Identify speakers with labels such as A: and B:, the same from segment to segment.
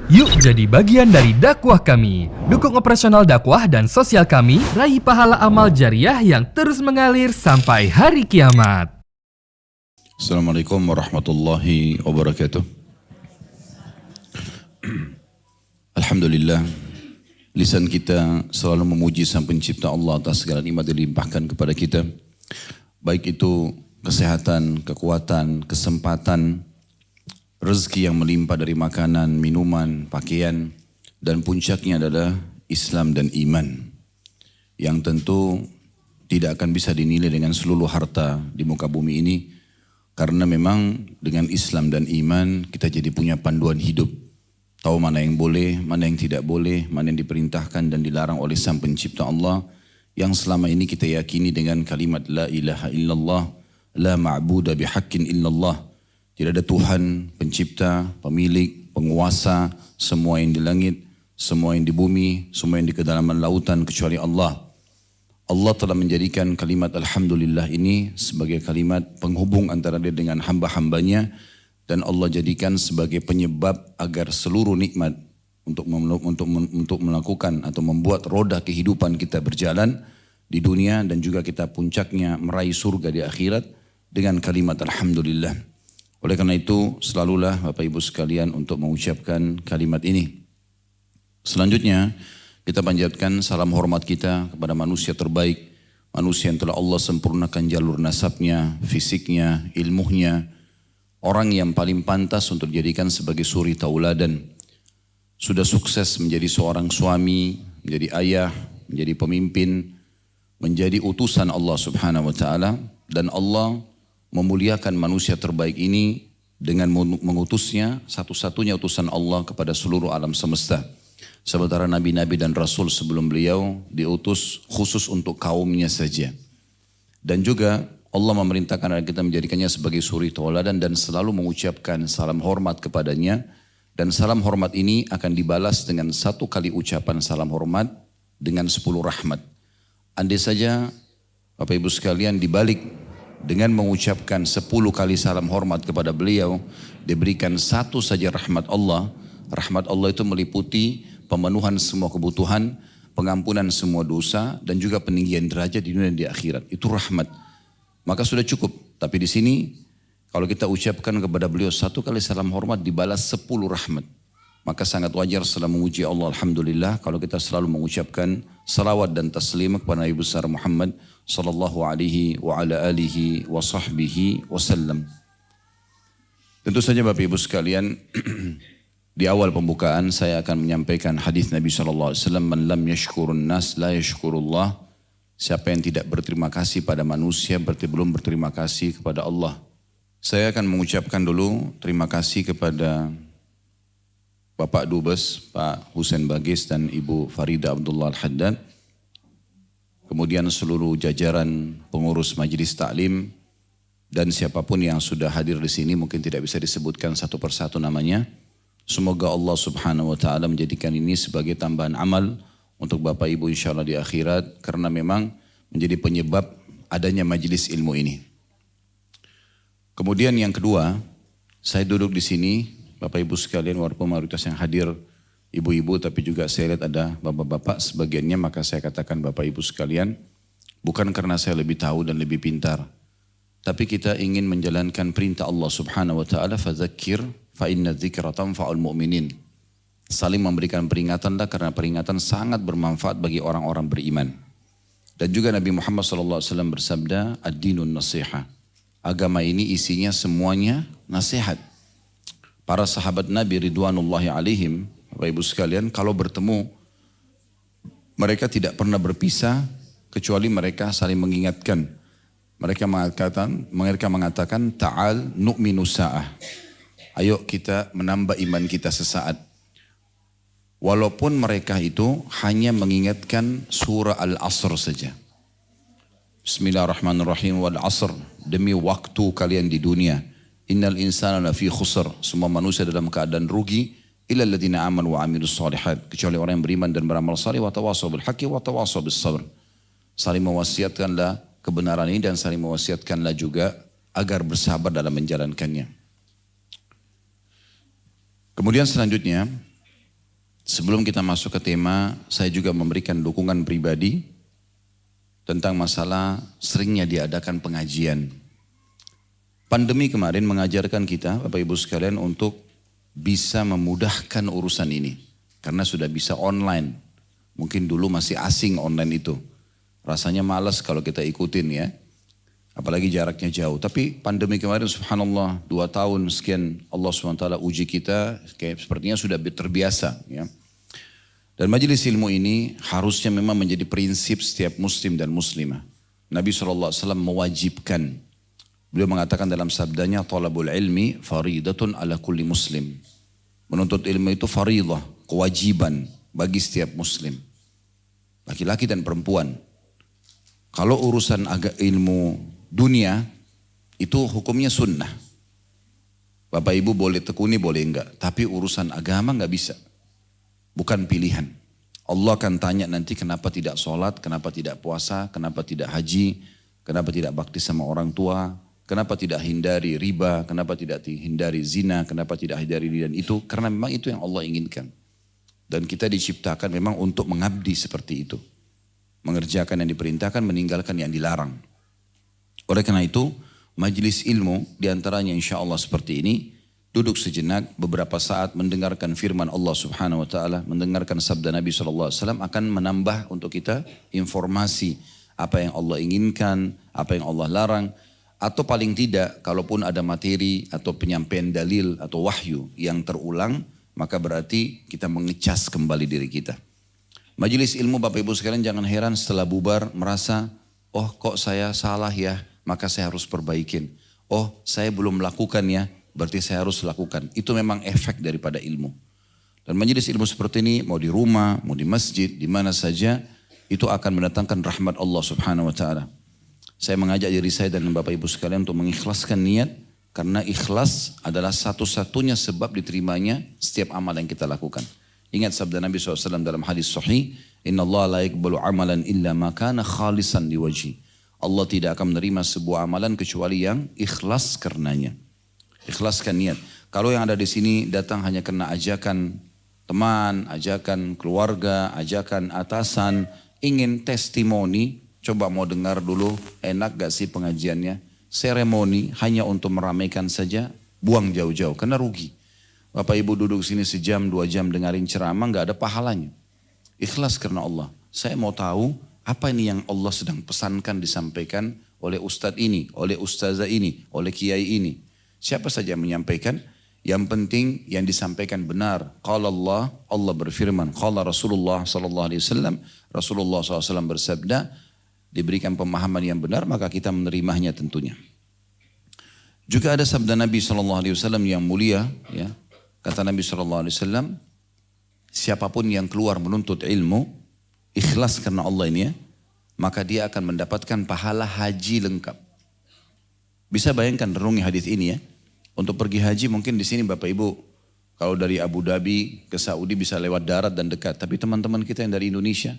A: Yuk jadi bagian dari dakwah kami. Dukung operasional dakwah dan sosial kami, raih pahala amal jariah yang terus mengalir sampai hari kiamat.
B: Assalamualaikum warahmatullahi wabarakatuh. Alhamdulillah, lisan kita selalu memuji Sang Pencipta Allah atas segala nikmat yang dilimpahkan kepada kita. Baik itu kesehatan, kekuatan, kesempatan, rezeki yang melimpah dari makanan, minuman, pakaian, dan puncaknya adalah Islam dan iman. Yang tentu tidak akan bisa dinilai dengan seluruh harta di muka bumi ini, karena memang dengan Islam dan iman kita jadi punya panduan hidup. Tahu mana yang boleh, mana yang tidak boleh, mana yang diperintahkan dan dilarang oleh Sang Pencipta Allah, yang selama ini kita yakini dengan kalimat La ilaha illallah, La ma'buda bihaqqin illallah. Tidak ada Tuhan, pencipta, pemilik, penguasa, semua yang di langit, semua yang di bumi, semua yang di kedalaman lautan kecuali Allah. Allah telah menjadikan kalimat Alhamdulillah ini sebagai kalimat penghubung antara dia dengan hamba-hambanya, dan Allah jadikan sebagai penyebab agar seluruh nikmat untuk melakukan atau membuat roda kehidupan kita berjalan di dunia, dan juga kita puncaknya meraih surga di akhirat dengan kalimat Alhamdulillah. Oleh karena itu, selalulah Bapak Ibu sekalian untuk mengucapkan kalimat ini. Selanjutnya, kita panjatkan salam hormat kita kepada manusia terbaik, manusia yang telah Allah sempurnakan jalur nasabnya, fisiknya, ilmunya, orang yang paling pantas untuk dijadikan sebagai suri tauladan. Sudah sukses menjadi seorang suami, menjadi ayah, menjadi pemimpin, menjadi utusan Allah Subhanahu wa taala, dan Allah memuliakan manusia terbaik ini dengan mengutusnya, satu-satunya utusan Allah kepada seluruh alam semesta. Sementara nabi-nabi dan rasul sebelum beliau diutus khusus untuk kaumnya saja. Dan juga Allah memerintahkan agar kita menjadikannya sebagai suri tauladan dan selalu mengucapkan salam hormat kepadanya. Dan salam hormat ini akan dibalas dengan satu kali ucapan salam hormat dengan 10 rahmat. Andai saja Bapak Ibu sekalian dibalik dengan mengucapkan 10 kali salam hormat kepada beliau, diberikan satu saja rahmat Allah. Rahmat Allah itu meliputi pemenuhan semua kebutuhan, pengampunan semua dosa, dan juga peninggian derajat di dunia dan di akhirat. Itu rahmat. Maka sudah cukup. Tapi di sini, kalau kita ucapkan kepada beliau satu kali salam hormat, dibalas 10 rahmat. Maka sangat wajar setelah memuji Allah, Alhamdulillah, kalau kita selalu mengucapkan salawat dan taslim kepada Nabi besar Muhammad sallallahu alaihi wa ala alihi wa sahbihi wasallam. Tentu saja Bapak Ibu sekalian, di awal pembukaan saya akan menyampaikan hadis Nabi sallallahu alaihi wasallam, man lam yashkurun nas la yashkurullah. Siapa yang tidak berterima kasih pada manusia berarti belum berterima kasih kepada Allah. Saya akan mengucapkan dulu terima kasih kepada Bapak Dubes, Pak Husain Bagis dan Ibu Farida Abdullah Al-Haddad. Kemudian seluruh jajaran pengurus majelis taklim dan siapapun yang sudah hadir di sini, mungkin tidak bisa disebutkan satu persatu namanya. Semoga Allah Subhanahu wa taala menjadikan ini sebagai tambahan amal untuk Bapak Ibu insyaallah di akhirat, karena memang menjadi penyebab adanya majelis ilmu ini. Kemudian yang kedua, saya duduk di sini, Bapak Ibu sekalian, walaupun mayoritas yang hadir ibu-ibu, tapi juga saya lihat ada bapak-bapak sebagiannya, maka saya katakan Bapak Ibu sekalian, bukan karena saya lebih tahu dan lebih pintar, tapi kita ingin menjalankan perintah Allah Subhanahu wa taala, fadzakir fa inna dzikra tanfa'ul mu'minin. Saling memberikan peringatanlah, karena peringatan sangat bermanfaat bagi orang-orang beriman. Dan juga Nabi Muhammad sallallahu alaihi wasallam bersabda, ad-dinun nasiha. Agama ini isinya semuanya nasihat. Para sahabat Nabi ridwanullahi alaihim, Bapak Ibu sekalian, kalau bertemu mereka tidak pernah berpisah kecuali mereka saling mengingatkan. Mereka mengatakan ta'al nu'minu sa'ah. Ayo kita menambah iman kita sesaat. Walaupun mereka itu hanya mengingatkan surah Al-Asr saja. Bismillahirrahmanirrahim, wal asr, demi waktu kalian di dunia. Innal insana lafi khusr, semua manusia dalam keadaan rugi, illa alladziina aamanu wa 'amilus shalihat, kecuali orang yang beriman dan beramal saleh, wa tawashaw bil haqqi wa tawashaw bis sabr. Saling mewasiatkanlah kebenaran ini dan saling mewasiatkanlah juga agar bersabar dalam menjalankannya. Kemudian selanjutnya, Sebelum kita masuk ke tema, saya juga memberikan dukungan pribadi tentang masalah seringnya diadakan pengajian. Pandemi kemarin mengajarkan kita, Bapak Ibu sekalian, untuk bisa memudahkan urusan ini. Karena sudah bisa online. Mungkin dulu masih asing online itu. Rasanya malas kalau kita ikutin ya. Apalagi jaraknya jauh. Tapi pandemi kemarin subhanallah 2 tahun sekian Allah SWT uji kita. Kayak sepertinya sudah terbiasa ya. Dan majelis ilmu ini harusnya memang menjadi prinsip setiap muslim dan muslimah. Nabi SAW mewajibkan. Beliau mengatakan dalam sabdanya, talabul ilmi faridatun ala kulli muslim. Menuntut ilmu itu faridah, kewajiban bagi setiap muslim. Laki-laki dan perempuan. Kalau urusan ilmu dunia, itu hukumnya sunnah. Bapak ibu boleh tekuni, boleh enggak. Tapi urusan agama enggak bisa. Bukan pilihan. Allah akan tanya nanti kenapa tidak sholat, kenapa tidak puasa, kenapa tidak haji, kenapa tidak bakti sama orang tua, kenapa tidak hindari riba, kenapa tidak hindari zina, kenapa tidak hindari ini dan itu. Karena memang itu yang Allah inginkan. Dan kita diciptakan memang untuk mengabdi seperti itu. Mengerjakan yang diperintahkan, meninggalkan yang dilarang. Oleh karena itu, majelis ilmu diantaranya insya Allah seperti ini, duduk sejenak beberapa saat mendengarkan firman Allah Subhanahu wa taala, mendengarkan sabda Nabi sallallahu alaihi wasallam akan menambah untuk kita informasi apa yang Allah inginkan, apa yang Allah larang, atau paling tidak kalaupun ada materi atau penyampaian dalil atau wahyu yang terulang, maka berarti kita mengecas kembali diri kita. Majelis ilmu Bapak Ibu sekalian jangan heran setelah bubar merasa, oh kok saya salah ya, maka saya harus perbaikin. Oh saya belum melakukan ya, berarti saya harus lakukan. Itu memang efek daripada ilmu. Dan majelis ilmu seperti ini, mau di rumah, mau di masjid, di mana saja, itu akan mendatangkan rahmat Allah Subhanahu wa taala. Saya mengajak diri saya dan Bapak Ibu sekalian untuk mengikhlaskan niat, karena ikhlas adalah satu-satunya sebab diterimanya setiap amal yang kita lakukan. Ingat sabda Nabi SAW dalam hadis sahih, Inna Allah la yakbalu amalan illa ma kana khalisan liwajhi. Allah tidak akan menerima sebuah amalan kecuali yang ikhlas karenanya. Ikhlaskan niat. Kalau yang ada di sini datang hanya karena ajakan teman, ajakan keluarga, ajakan atasan, ingin testimoni, coba mau dengar dulu, enak gak sih pengajiannya? Seremoni hanya untuk meramaikan saja, buang jauh-jauh, karena rugi. Bapak ibu duduk sini sejam, 2 jam dengarin ceramah, gak ada pahalanya. Ikhlas karena Allah. Saya mau tahu apa ini yang Allah sedang pesankan disampaikan oleh ustadz ini, oleh ustazah ini, oleh kiai ini. Siapa saja yang menyampaikan, yang penting yang disampaikan benar. Qala Allah, Allah berfirman. Qala Rasulullah sallallahu alaihi wasallam, Rasulullah SAW bersabda, diberikan pemahaman yang benar maka kita menerimanya tentunya. Juga ada sabda Nabi sallallahu alaihi wasallam yang mulia, ya. Kata Nabi sallallahu alaihi wasallam, siapapun yang keluar menuntut ilmu ikhlas karena Allah ini ya, maka dia akan mendapatkan pahala haji lengkap. Bisa bayangkan renungi hadis ini ya. Untuk pergi haji mungkin di sini Bapak Ibu kalau dari Abu Dhabi ke Saudi bisa lewat darat dan dekat. Tapi teman-teman kita yang dari Indonesia,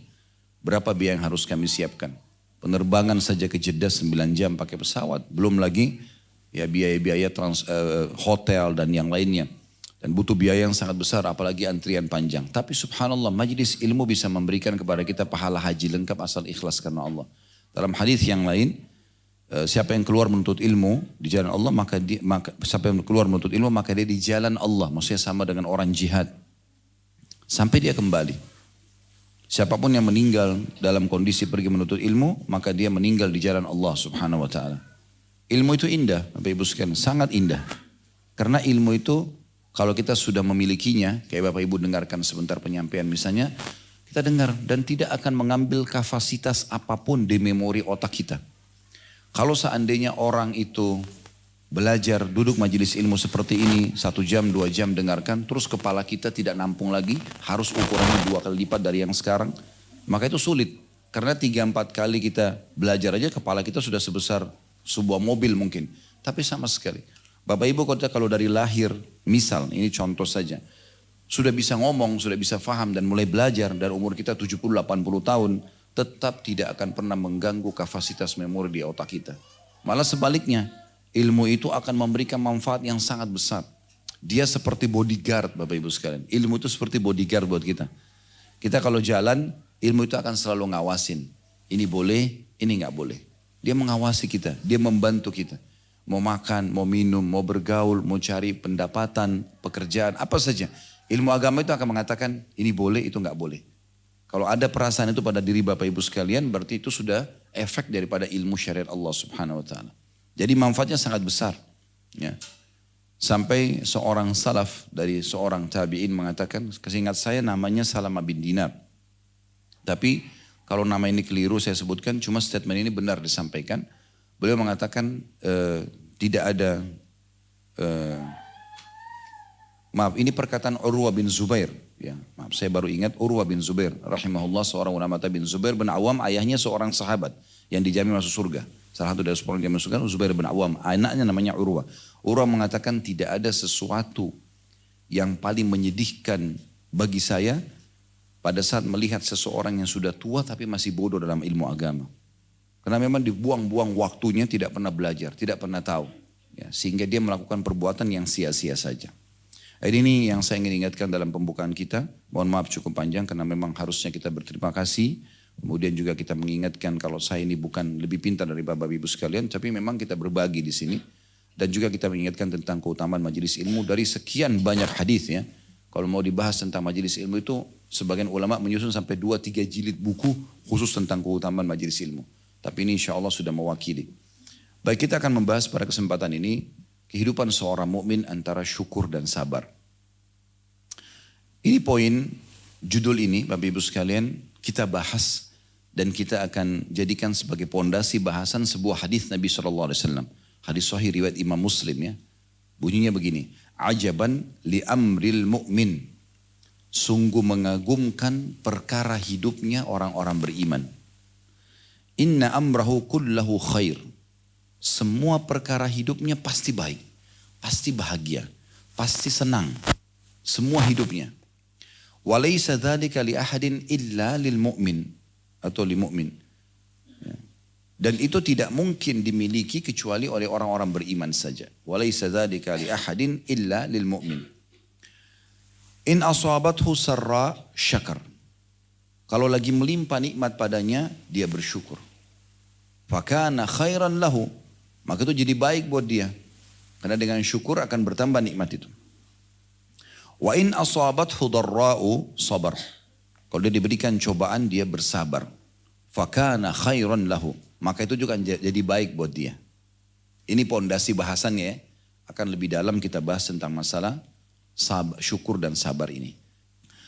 B: berapa biaya yang harus kami siapkan? Penerbangan saja ke Jeddah 9 jam pakai pesawat, belum lagi ya biaya-biaya hotel dan yang lainnya. Dan butuh biaya yang sangat besar apalagi antrian panjang. Tapi subhanallah majelis ilmu bisa memberikan kepada kita pahala haji lengkap asal ikhlas karena Allah. Dalam hadis yang lain, siapa yang keluar menuntut ilmu di jalan Allah maka siapa yang keluar menuntut ilmu maka dia di jalan Allah, maksudnya sama dengan orang jihad sampai dia kembali. Siapapun yang meninggal dalam kondisi pergi menuntut ilmu maka dia meninggal di jalan Allah Subhanahu wa taala. Ilmu itu indah, Bapak Ibu sekalian, sangat indah. Karena ilmu itu kalau kita sudah memilikinya, kayak Bapak Ibu dengarkan sebentar penyampaian misalnya, kita dengar dan tidak akan mengambil kapasitas apapun di memori otak kita. Kalau seandainya orang itu belajar duduk majelis ilmu seperti ini 1 jam 2 jam dengarkan, terus kepala kita tidak nampung lagi, harus ukurannya 2 kali lipat dari yang sekarang, maka itu sulit. Karena 3-4 kali kita belajar aja kepala kita sudah sebesar sebuah mobil mungkin. Tapi sama sekali. Bapak Ibu kalau dari lahir, misal ini contoh saja, sudah bisa ngomong, sudah bisa faham dan mulai belajar dan umur kita 70-80 tahun, tetap tidak akan pernah mengganggu kapasitas memori di otak kita. Malah sebaliknya, ilmu itu akan memberikan manfaat yang sangat besar. Dia seperti bodyguard Bapak Ibu sekalian. Ilmu itu seperti bodyguard buat kita. Kita kalau jalan, ilmu itu akan selalu ngawasin. Ini boleh, ini nggak boleh. Dia mengawasi kita, dia membantu kita. Mau makan, mau minum, mau bergaul, mau cari pendapatan, pekerjaan, apa saja. Ilmu agama itu akan mengatakan ini boleh, itu nggak boleh. Kalau ada perasaan itu pada diri Bapak Ibu sekalian, berarti itu sudah efek daripada ilmu syariat Allah Subhanahu Wa Taala. Jadi manfaatnya sangat besar. Ya. Sampai seorang salaf dari seorang tabi'in mengatakan, seingat saya namanya Salamah bin Dinar. Tapi kalau nama ini keliru saya sebutkan, cuma statement ini benar disampaikan. Beliau mengatakan tidak ada, maaf ini perkataan Urwah bin Zubair. Ya, maaf saya baru ingat Urwah bin Zubair. Rahimahullah seorang ulama bin Zubair bin Awam, ayahnya seorang sahabat yang dijamin masuk surga. Salah satu dari 10 yang masuk surga Zubair bin Awam, anaknya namanya Urwah. Urwah mengatakan tidak ada sesuatu yang paling menyedihkan bagi saya pada saat melihat seseorang yang sudah tua tapi masih bodoh dalam ilmu agama. Karena memang dibuang-buang waktunya, tidak pernah belajar, tidak pernah tahu. Ya, sehingga dia melakukan perbuatan yang sia-sia saja. Ini yang saya ingin ingatkan dalam pembukaan kita. Mohon maaf cukup panjang karena memang harusnya kita berterima kasih. Kemudian juga kita mengingatkan kalau saya ini bukan lebih pintar dari Bapak Ibu sekalian, tapi memang kita berbagi di sini. Dan juga kita mengingatkan tentang keutamaan majelis ilmu dari sekian banyak hadis ya. Kalau mau dibahas tentang majelis ilmu itu, sebagian ulama menyusun sampai 2-3 jilid buku khusus tentang keutamaan majelis ilmu. Tapi ini insya Allah sudah mewakili. Baik, kita akan membahas pada kesempatan ini kehidupan seorang mukmin antara syukur dan sabar. Ini poin judul ini Bapak Ibu sekalian kita bahas dan kita akan jadikan sebagai pondasi bahasan sebuah hadis Nabi SAW. Hadis sahih riwayat Imam Muslim ya. Bunyinya begini, ajaban li amril mu'min. Sungguh mengagumkan perkara hidupnya orang-orang beriman. Inna amrahu kullahu khair. Semua perkara hidupnya pasti baik, pasti bahagia, pasti senang. Semua hidupnya. Walaysa dzalika li ahadin illa lil mu'min atau li mu'min. Dan itu tidak mungkin dimiliki kecuali oleh orang-orang beriman saja. Walaysa dzalika li ahadin illa lil mu'min. In asabathu sarra syakar. Kalau lagi melimpah nikmat padanya, dia bersyukur. Fakana khairan lahu. Maka itu jadi baik buat dia. Karena dengan syukur akan bertambah nikmat itu. Wa in asabathu darra'u sabar. Kalau dia diberikan cobaan, dia bersabar. Fakana khairan lahu. Maka itu juga jadi baik buat dia. Ini pondasi bahasannya ya. Akan lebih dalam kita bahas tentang masalah syukur dan sabar ini.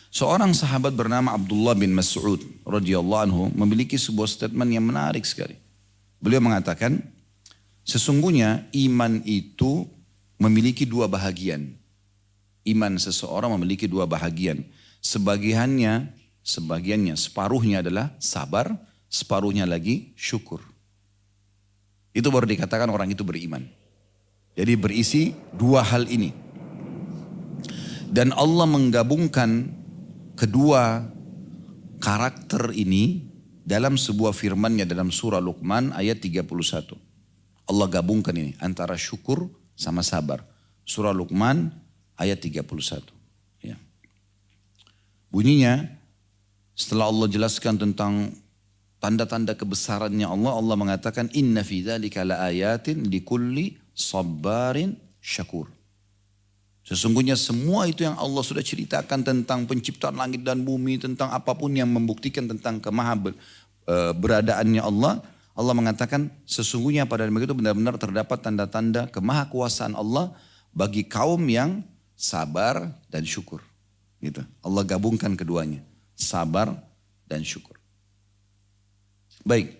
B: Seorang sahabat bernama Abdullah bin Mas'ud radhiyallahu anhu memiliki sebuah statement yang menarik sekali. Beliau mengatakan, sesungguhnya iman itu memiliki dua bahagian. Iman seseorang memiliki dua bahagian. Sebagiannya, separuhnya adalah sabar, separuhnya lagi syukur. Itu baru dikatakan orang itu beriman. Jadi berisi dua hal ini. Dan Allah menggabungkan kedua karakter ini dalam sebuah firman-Nya dalam surah Luqman ayat 31. Allah gabungkan ini antara syukur sama sabar. Surah Luqman ayat 31. Ya. Bunyinya setelah Allah jelaskan tentang tanda-tanda kebesarannya Allah, Allah mengatakan inna fi dzalika laayatin likulli sabarin syakur. Sesungguhnya semua itu yang Allah sudah ceritakan tentang penciptaan langit dan bumi, tentang apapun yang membuktikan tentang beradaannya Allah. Allah mengatakan sesungguhnya pada dalam itu benar-benar terdapat tanda-tanda kemahakuasaan Allah bagi kaum yang sabar dan syukur. Gitu. Allah gabungkan keduanya, sabar dan syukur. Baik,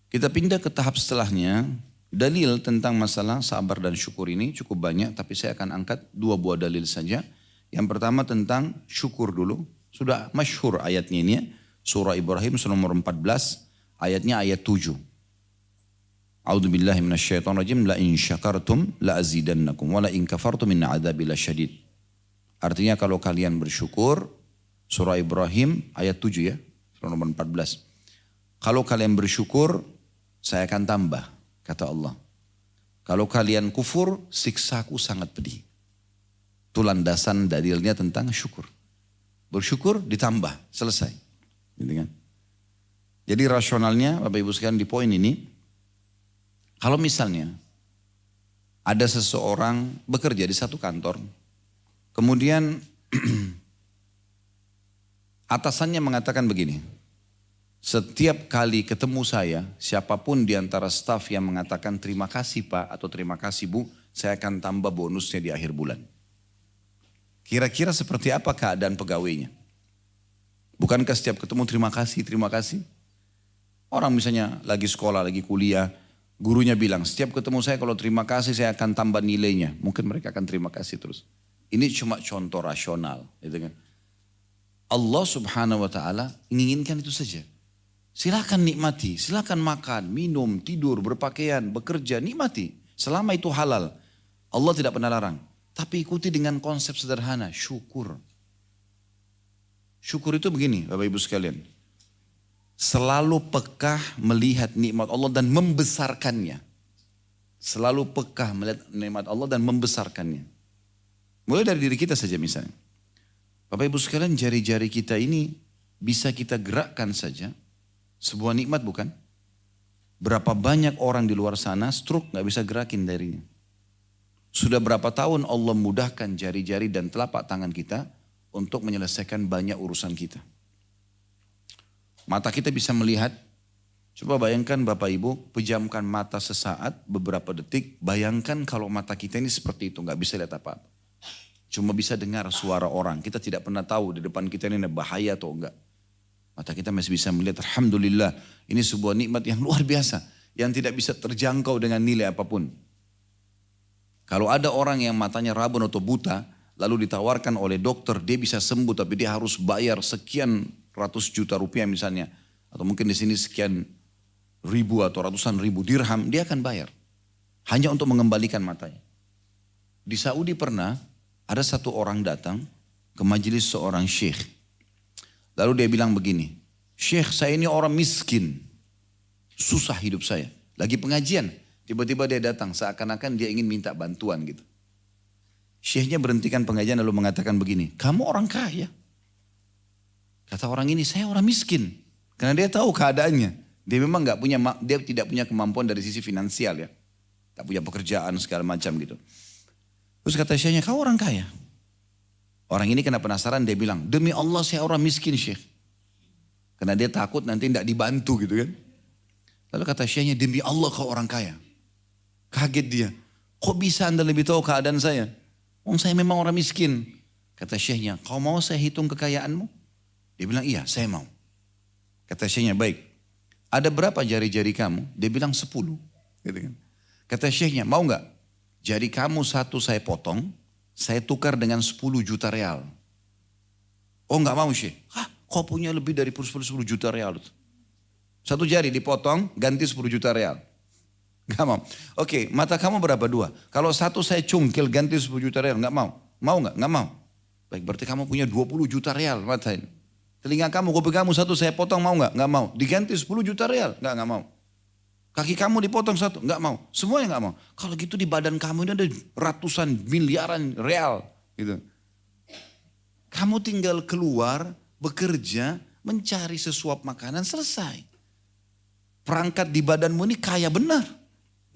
B: kita pindah ke tahap setelahnya. Dalil tentang masalah sabar dan syukur ini cukup banyak, tapi saya akan angkat 2 buah dalil saja. Yang pertama tentang syukur dulu. Sudah masyhur ayatnya ini ya. Surah Ibrahim surah nomor 14, ayatnya ayat 7. A'udzubillahi minasyaitonirrajim, la in syakartum la azidannakum wa la in kafartum inna adzabi lasyadid. Artinya kalau kalian bersyukur, surah Ibrahim ayat 7 ya, surah nomor 14. Kalau kalian bersyukur, saya akan tambah. Kata Allah, kalau kalian kufur, siksaku sangat pedih. Itu landasan dalilnya tentang syukur. Bersyukur ditambah, selesai. Gitu kan? Jadi rasionalnya Bapak Ibu sekalian di poin ini, kalau misalnya ada seseorang bekerja di satu kantor, kemudian atasannya mengatakan begini, setiap kali ketemu saya, siapapun di antara staf yang mengatakan terima kasih Pak atau terima kasih Bu, saya akan tambah bonusnya di akhir bulan. Kira-kira seperti apa keadaan pegawainya? Bukankah setiap ketemu terima kasih, terima kasih? Orang misalnya lagi sekolah, lagi kuliah, gurunya bilang, setiap ketemu saya kalau terima kasih saya akan tambah nilainya. Mungkin mereka akan terima kasih terus. Ini cuma contoh rasional. Gitu kan? Allah subhanahu wa ta'ala menginginkan itu saja. Silakan nikmati, silakan makan, minum, tidur, berpakaian, bekerja, nikmati. Selama itu halal. Allah tidak pernah larang. Tapi ikuti dengan konsep sederhana, syukur. Syukur itu begini Bapak Ibu sekalian. Selalu pekah melihat nikmat Allah dan membesarkannya. Selalu pekah melihat nikmat Allah dan membesarkannya. Mulai dari diri kita saja misalnya. Bapak Ibu sekalian, jari-jari kita ini bisa kita gerakkan saja. Sebuah nikmat bukan? Berapa banyak orang di luar sana stroke gak bisa gerakin darinya. Sudah berapa tahun Allah mudahkan jari-jari dan telapak tangan kita untuk menyelesaikan banyak urusan kita. Mata kita bisa melihat. Coba bayangkan Bapak Ibu, pejamkan mata sesaat, beberapa detik. Bayangkan kalau mata kita ini seperti itu, gak bisa lihat apa-apa. Cuma bisa dengar suara orang. Kita tidak pernah tahu di depan kita ini ada bahaya atau enggak. Mata kita masih bisa melihat, alhamdulillah. Ini sebuah nikmat yang luar biasa. Yang tidak bisa terjangkau dengan nilai apapun. Kalau ada orang yang matanya rabun atau buta, lalu ditawarkan oleh dokter, dia bisa sembuh tapi dia harus bayar sekian ratus juta rupiah misalnya. Atau mungkin di sini sekian ribu atau ratusan ribu dirham, dia akan bayar. Hanya untuk mengembalikan matanya. Di Saudi pernah ada satu orang datang ke majelis seorang syekh. Lalu dia bilang begini, Syekh saya ini orang miskin. Susah hidup saya. Lagi pengajian, tiba-tiba dia datang seakan-akan dia ingin minta bantuan gitu. Syekhnya berhentikan pengajian lalu mengatakan begini, kamu orang kaya. Kata orang ini, saya orang miskin. Karena dia tahu keadaannya. Dia memang dia tidak punya kemampuan dari sisi finansial ya. Tak punya pekerjaan segala macam gitu. Terus kata syekhnya, kau orang kaya. Orang ini kena penasaran, dia bilang, demi Allah saya orang miskin Syekh. Karena dia takut nanti tidak dibantu gitu kan. Lalu kata syekhnya, demi Allah kau orang kaya. Kaget dia. Kok bisa anda lebih tahu keadaan saya? Saya memang orang miskin. Kata syekhnya, kau mau saya hitung kekayaanmu? Dia bilang, iya saya mau. Kata syekhnya, baik. Ada berapa jari-jari kamu? Dia bilang 10. Gitu kan. Kata syekhnya, mau gak? Jari kamu satu saya potong, saya tukar dengan 10 juta real. Oh gak mau syekh. Hah, kau punya lebih dari 10 juta real. Satu jari dipotong, ganti 10 juta real. Gak mau. Oke, mata kamu berapa? 2. Kalau satu saya cungkil ganti 10 juta real, gak mau. Mau gak? Gak mau. Baik, berarti kamu punya 20 juta real mata ini. Telinga kamu, kopi kamu satu saya potong, mau gak? Gak mau. Diganti 10 juta real, gak mau. Kaki kamu dipotong satu, gak mau. Semuanya gak mau. Kalau gitu di badan kamu ini ada ratusan miliaran real. Gitu. Kamu tinggal keluar, bekerja, mencari sesuap makanan, selesai. Perangkat di badanmu ini kaya benar.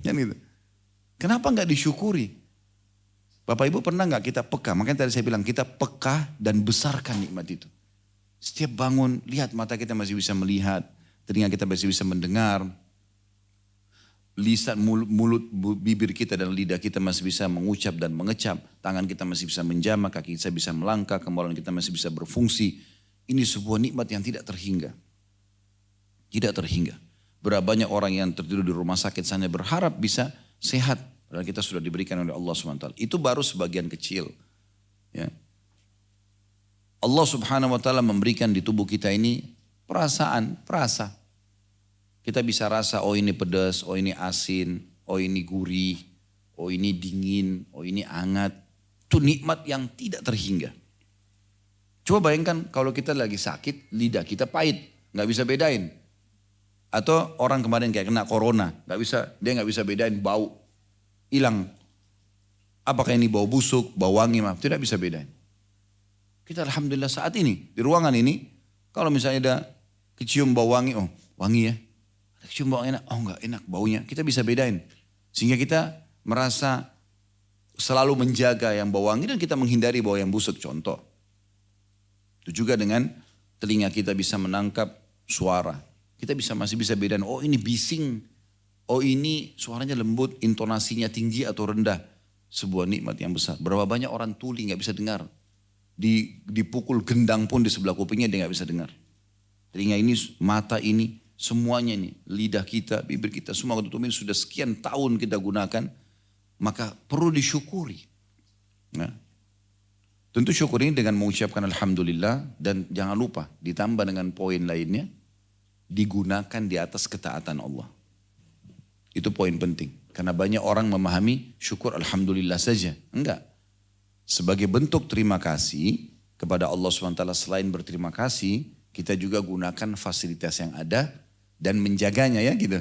B: Gitu. Kenapa gak disyukuri? Bapak Ibu pernah gak kita peka? Makanya tadi saya bilang kita peka dan besarkan nikmat itu. Setiap bangun, lihat mata kita masih bisa melihat. Telinga kita masih bisa mendengar. Lisan, mulut, bibir kita dan lidah kita masih bisa mengucap dan mengecap. Tangan kita masih bisa menjamah, kaki kita bisa melangkah, kemaluan kita masih bisa berfungsi. Ini sebuah nikmat yang tidak terhingga. Tidak terhingga. Berapa banyak orang yang tertidur di rumah sakit sana berharap bisa sehat. Padahal kita sudah diberikan oleh Allah SWT. Itu baru sebagian kecil. Ya. Allah Subhanahu Wa Taala memberikan di tubuh kita ini perasa. Kita bisa rasa, oh ini pedas, oh ini asin, oh ini gurih, oh ini dingin, oh ini hangat. Itu nikmat yang tidak terhingga. Coba bayangkan kalau kita lagi sakit, lidah kita pahit, nggak bisa bedain. Atau orang kemarin kayak kena corona, dia nggak bisa bedain bau, hilang. Apakah ini bau busuk, bau wangi, maaf, tidak bisa bedain. Kita alhamdulillah saat ini, di ruangan ini, kalau misalnya ada kecium bau wangi, oh wangi ya. Ada kecium bau enak, oh enggak enak baunya. Kita bisa bedain. Sehingga kita merasa selalu menjaga yang bau wangi dan kita menghindari bau yang busuk, contoh. Itu juga dengan telinga kita bisa menangkap suara. Kita masih bisa bedain, oh ini bising, oh ini suaranya lembut, intonasinya tinggi atau rendah. Sebuah nikmat yang besar. Berapa banyak orang tuli nggak bisa dengar. Dipukul gendang pun di sebelah kupingnya dia nggak bisa dengar. Telinga ini, mata ini, semuanya ini, lidah kita, bibir kita, semua ketutup ini sudah sekian tahun kita gunakan, maka perlu disyukuri. Nah, tentu syukur ini dengan mengucapkan alhamdulillah dan jangan lupa ditambah dengan poin lainnya, digunakan di atas ketaatan Allah. Itu poin penting. Karena banyak orang memahami syukur alhamdulillah saja. Enggak. Sebagai bentuk terima kasih kepada Allah SWT selain berterima kasih, kita juga gunakan fasilitas yang ada dan menjaganya ya gitu.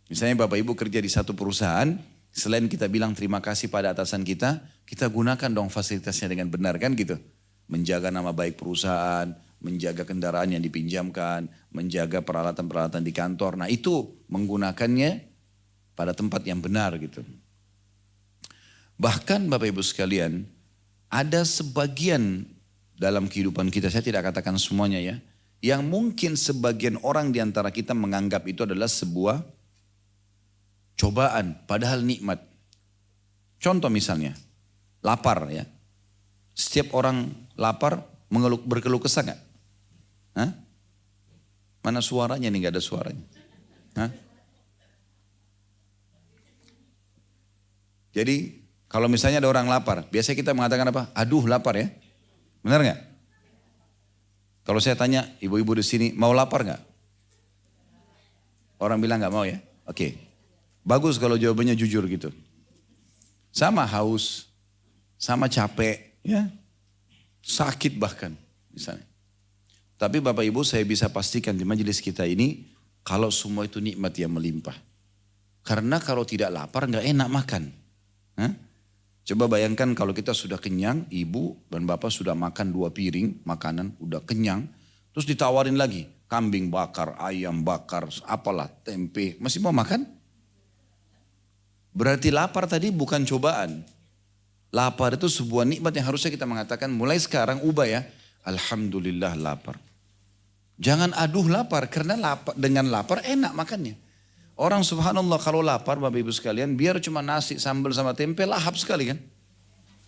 B: Misalnya Bapak Ibu kerja di satu perusahaan, selain kita bilang terima kasih pada atasan kita gunakan dong fasilitasnya dengan benar kan gitu. Menjaga nama baik perusahaan, menjaga kendaraan yang dipinjamkan, menjaga peralatan-peralatan di kantor. Nah itu menggunakannya pada tempat yang benar gitu. Bahkan Bapak Ibu sekalian, ada sebagian dalam kehidupan kita, saya tidak katakan semuanya ya, yang mungkin sebagian orang di antara kita menganggap itu adalah sebuah cobaan, padahal nikmat. Contoh misalnya, lapar ya. Setiap orang lapar berkeluh kesah nggak? Hah? Mana suaranya nih, nggak ada suaranya. Hah? Jadi kalau misalnya ada orang lapar, biasanya kita mengatakan apa? Aduh lapar ya. Benar nggak? Kalau saya tanya ibu-ibu di sini mau lapar nggak? Orang bilang nggak mau ya. Oke, bagus kalau jawabannya jujur gitu. Sama haus, sama capek, ya, sakit bahkan misalnya. Tapi Bapak Ibu saya bisa pastikan di majelis kita ini kalau semua itu nikmat yang melimpah. Karena kalau tidak lapar nggak enak makan. Hah? Coba bayangkan kalau kita sudah kenyang, ibu dan bapak sudah makan 2 piring makanan, udah kenyang, terus ditawarin lagi, kambing bakar, ayam bakar, apalah, tempe, masih mau makan? Berarti lapar tadi bukan cobaan. Lapar itu sebuah nikmat yang harusnya kita mengatakan, mulai sekarang ubah ya, alhamdulillah lapar. Jangan aduh lapar, karena dengan lapar enak makannya. Orang subhanallah kalau lapar Bapak Ibu sekalian, biar cuma nasi sambal sama tempe lahap sekali kan.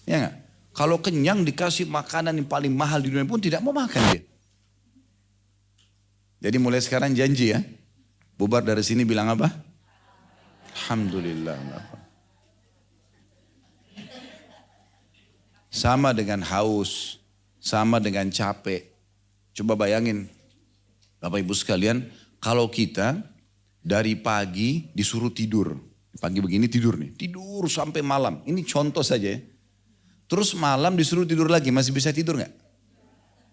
B: Ya enggak? Kalau kenyang dikasih makanan yang paling mahal di dunia pun tidak mau makan dia. Jadi mulai sekarang janji ya. Bubar dari sini bilang apa? Alhamdulillah. Sama dengan haus, sama dengan capek. Coba bayangin Bapak Ibu sekalian, kalau kita dari pagi disuruh tidur. Pagi begini tidur nih. Tidur sampai malam. Ini contoh saja ya. Terus malam disuruh tidur lagi. Masih bisa tidur gak?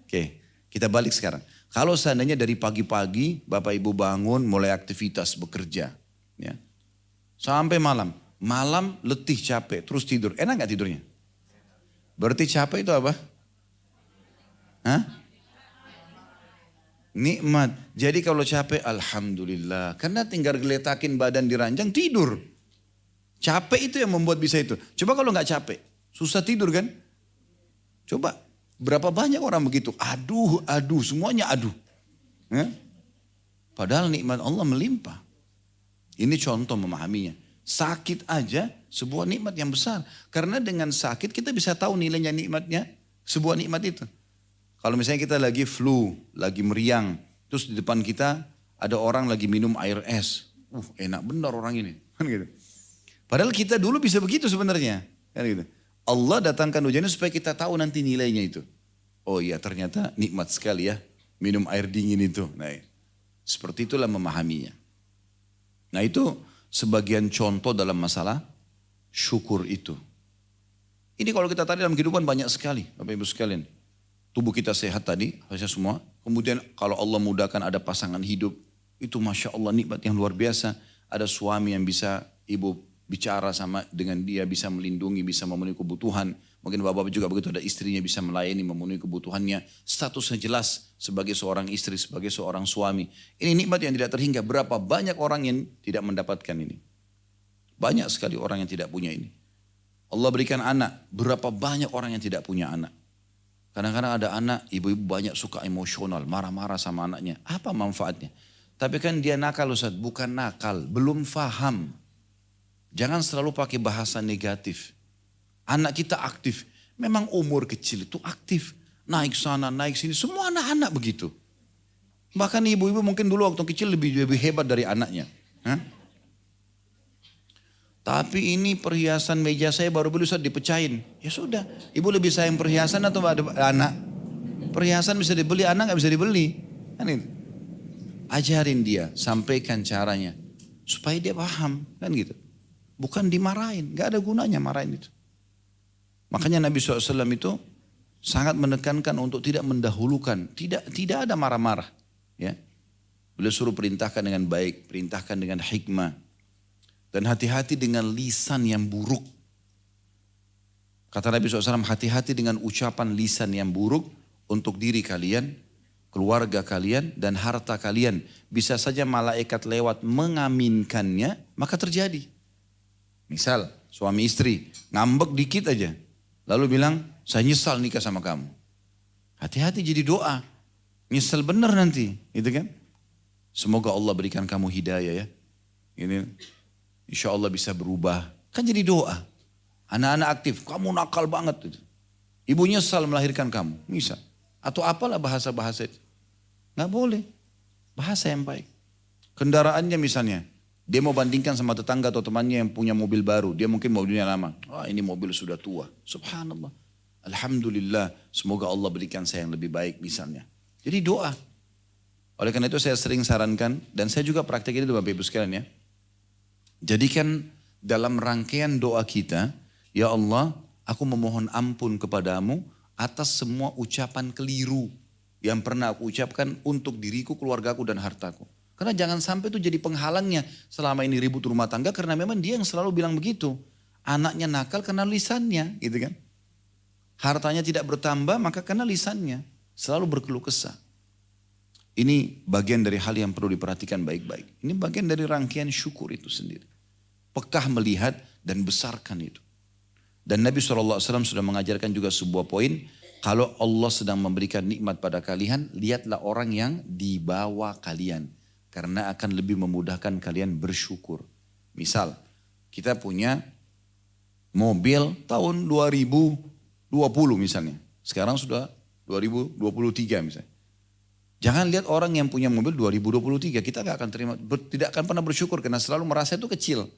B: Oke, kita balik sekarang. Kalau seandainya dari pagi-pagi Bapak Ibu bangun mulai aktivitas bekerja. Ya, sampai malam. Malam letih capek. Terus tidur. Enak gak tidurnya? Berarti capek itu apa? Hah? Nikmat. Jadi kalau capek, alhamdulillah. Karena tinggal geletakin badan di ranjang, tidur. Capek itu yang membuat bisa itu. Coba kalau nggak capek, susah tidur kan? Coba, berapa banyak orang begitu? Aduh, semuanya aduh. Ya? Padahal nikmat Allah melimpah. Ini contoh memahaminya. Sakit aja sebuah nikmat yang besar. Karena dengan sakit kita bisa tahu nilainya nikmatnya, sebuah nikmat itu. Kalau misalnya kita lagi flu, lagi meriang, terus di depan kita ada orang lagi minum air es. Enak benar orang ini. Kan gitu. Padahal kita dulu bisa begitu sebenarnya. Kan gitu. Allah datangkan hujannya supaya kita tahu nanti nilainya itu. Oh iya ternyata nikmat sekali ya minum air dingin itu. Nah, seperti itulah memahaminya. Nah itu sebagian contoh dalam masalah syukur itu. Ini kalau kita tadi dalam kehidupan banyak sekali Bapak Ibu sekalian. Tubuh kita sehat tadi, harusnya semua. Kemudian kalau Allah mudahkan ada pasangan hidup, itu Masya Allah nikmat yang luar biasa. Ada suami yang bisa ibu bicara sama dengan dia, bisa melindungi, bisa memenuhi kebutuhan. Mungkin bapak juga begitu, ada istrinya bisa melayani, memenuhi kebutuhannya. Statusnya jelas sebagai seorang istri, sebagai seorang suami. Ini nikmat yang tidak terhingga. Berapa banyak orang yang tidak mendapatkan ini. Banyak sekali orang yang tidak punya ini. Allah berikan anak, berapa banyak orang yang tidak punya anak. Kadang-kadang ada anak, ibu-ibu banyak suka emosional, marah-marah sama anaknya. Apa manfaatnya? Tapi kan dia nakal Ustaz, bukan nakal, belum faham. Jangan selalu pakai bahasa negatif. Anak kita aktif, memang umur kecil itu aktif. Naik sana, naik sini, semua anak-anak begitu. Bahkan ibu-ibu mungkin dulu waktu kecil lebih hebat dari anaknya. Hah? Tapi ini perhiasan meja saya baru beli Ustaz dipecahin. Ya sudah, ibu lebih sayang perhiasan atau anak? Perhiasan bisa dibeli, anak gak bisa dibeli. Kan itu. Ajarin dia, sampaikan caranya. Supaya dia paham, kan gitu. Bukan dimarahin, gak ada gunanya marahin itu. Makanya Nabi SAW itu sangat menekankan untuk tidak mendahulukan. Tidak ada marah-marah. Ya. Beliau suruh perintahkan dengan baik, perintahkan dengan hikmah. Dan hati-hati dengan lisan yang buruk. Kata Nabi SAW, hati-hati dengan ucapan lisan yang buruk untuk diri kalian, keluarga kalian, dan harta kalian. Bisa saja malaikat lewat mengaminkannya, maka terjadi. Misal, suami istri ngambek dikit aja. Lalu bilang, saya nyesal nikah sama kamu. Hati-hati jadi doa. Nyesal benar nanti, gitu kan? Semoga Allah berikan kamu hidayah ya. Ini insya Allah bisa berubah. Kan jadi doa. Anak-anak aktif, kamu nakal banget. Ibu nyesal melahirkan kamu, misal. Atau apalah bahasa-bahasa itu. Nggak boleh. Bahasa yang baik. Kendaraannya misalnya, dia mau bandingkan sama tetangga atau temannya yang punya mobil baru. Dia mungkin mobilnya lama. Ini mobil sudah tua. Subhanallah. Alhamdulillah, semoga Allah berikan saya yang lebih baik misalnya. Jadi doa. Oleh karena itu saya sering sarankan, dan saya juga praktek ini Bapak Ibu sekalian ya. Jadikan dalam rangkaian doa kita, ya Allah, aku memohon ampun kepadamu atas semua ucapan keliru yang pernah aku ucapkan untuk diriku, keluargaku, dan hartaku. Karena jangan sampai itu jadi penghalangnya selama ini ribut rumah tangga, karena memang dia yang selalu bilang begitu. Anaknya nakal karena lisannya, gitu kan. Hartanya tidak bertambah, maka karena lisannya selalu berkeluh kesah. Ini bagian dari hal yang perlu diperhatikan baik-baik. Ini bagian dari rangkaian syukur itu sendiri. Pekah melihat dan besarkan itu. Dan Nabi SAW sudah mengajarkan juga sebuah poin. Kalau Allah sedang memberikan nikmat pada kalian, lihatlah orang yang di bawah kalian. Karena akan lebih memudahkan kalian bersyukur. Misal, kita punya mobil tahun 2020 misalnya. Sekarang sudah 2023 misalnya. Jangan lihat orang yang punya mobil 2023, kita gak akan terima, tidak akan pernah bersyukur karena selalu merasa itu kecil.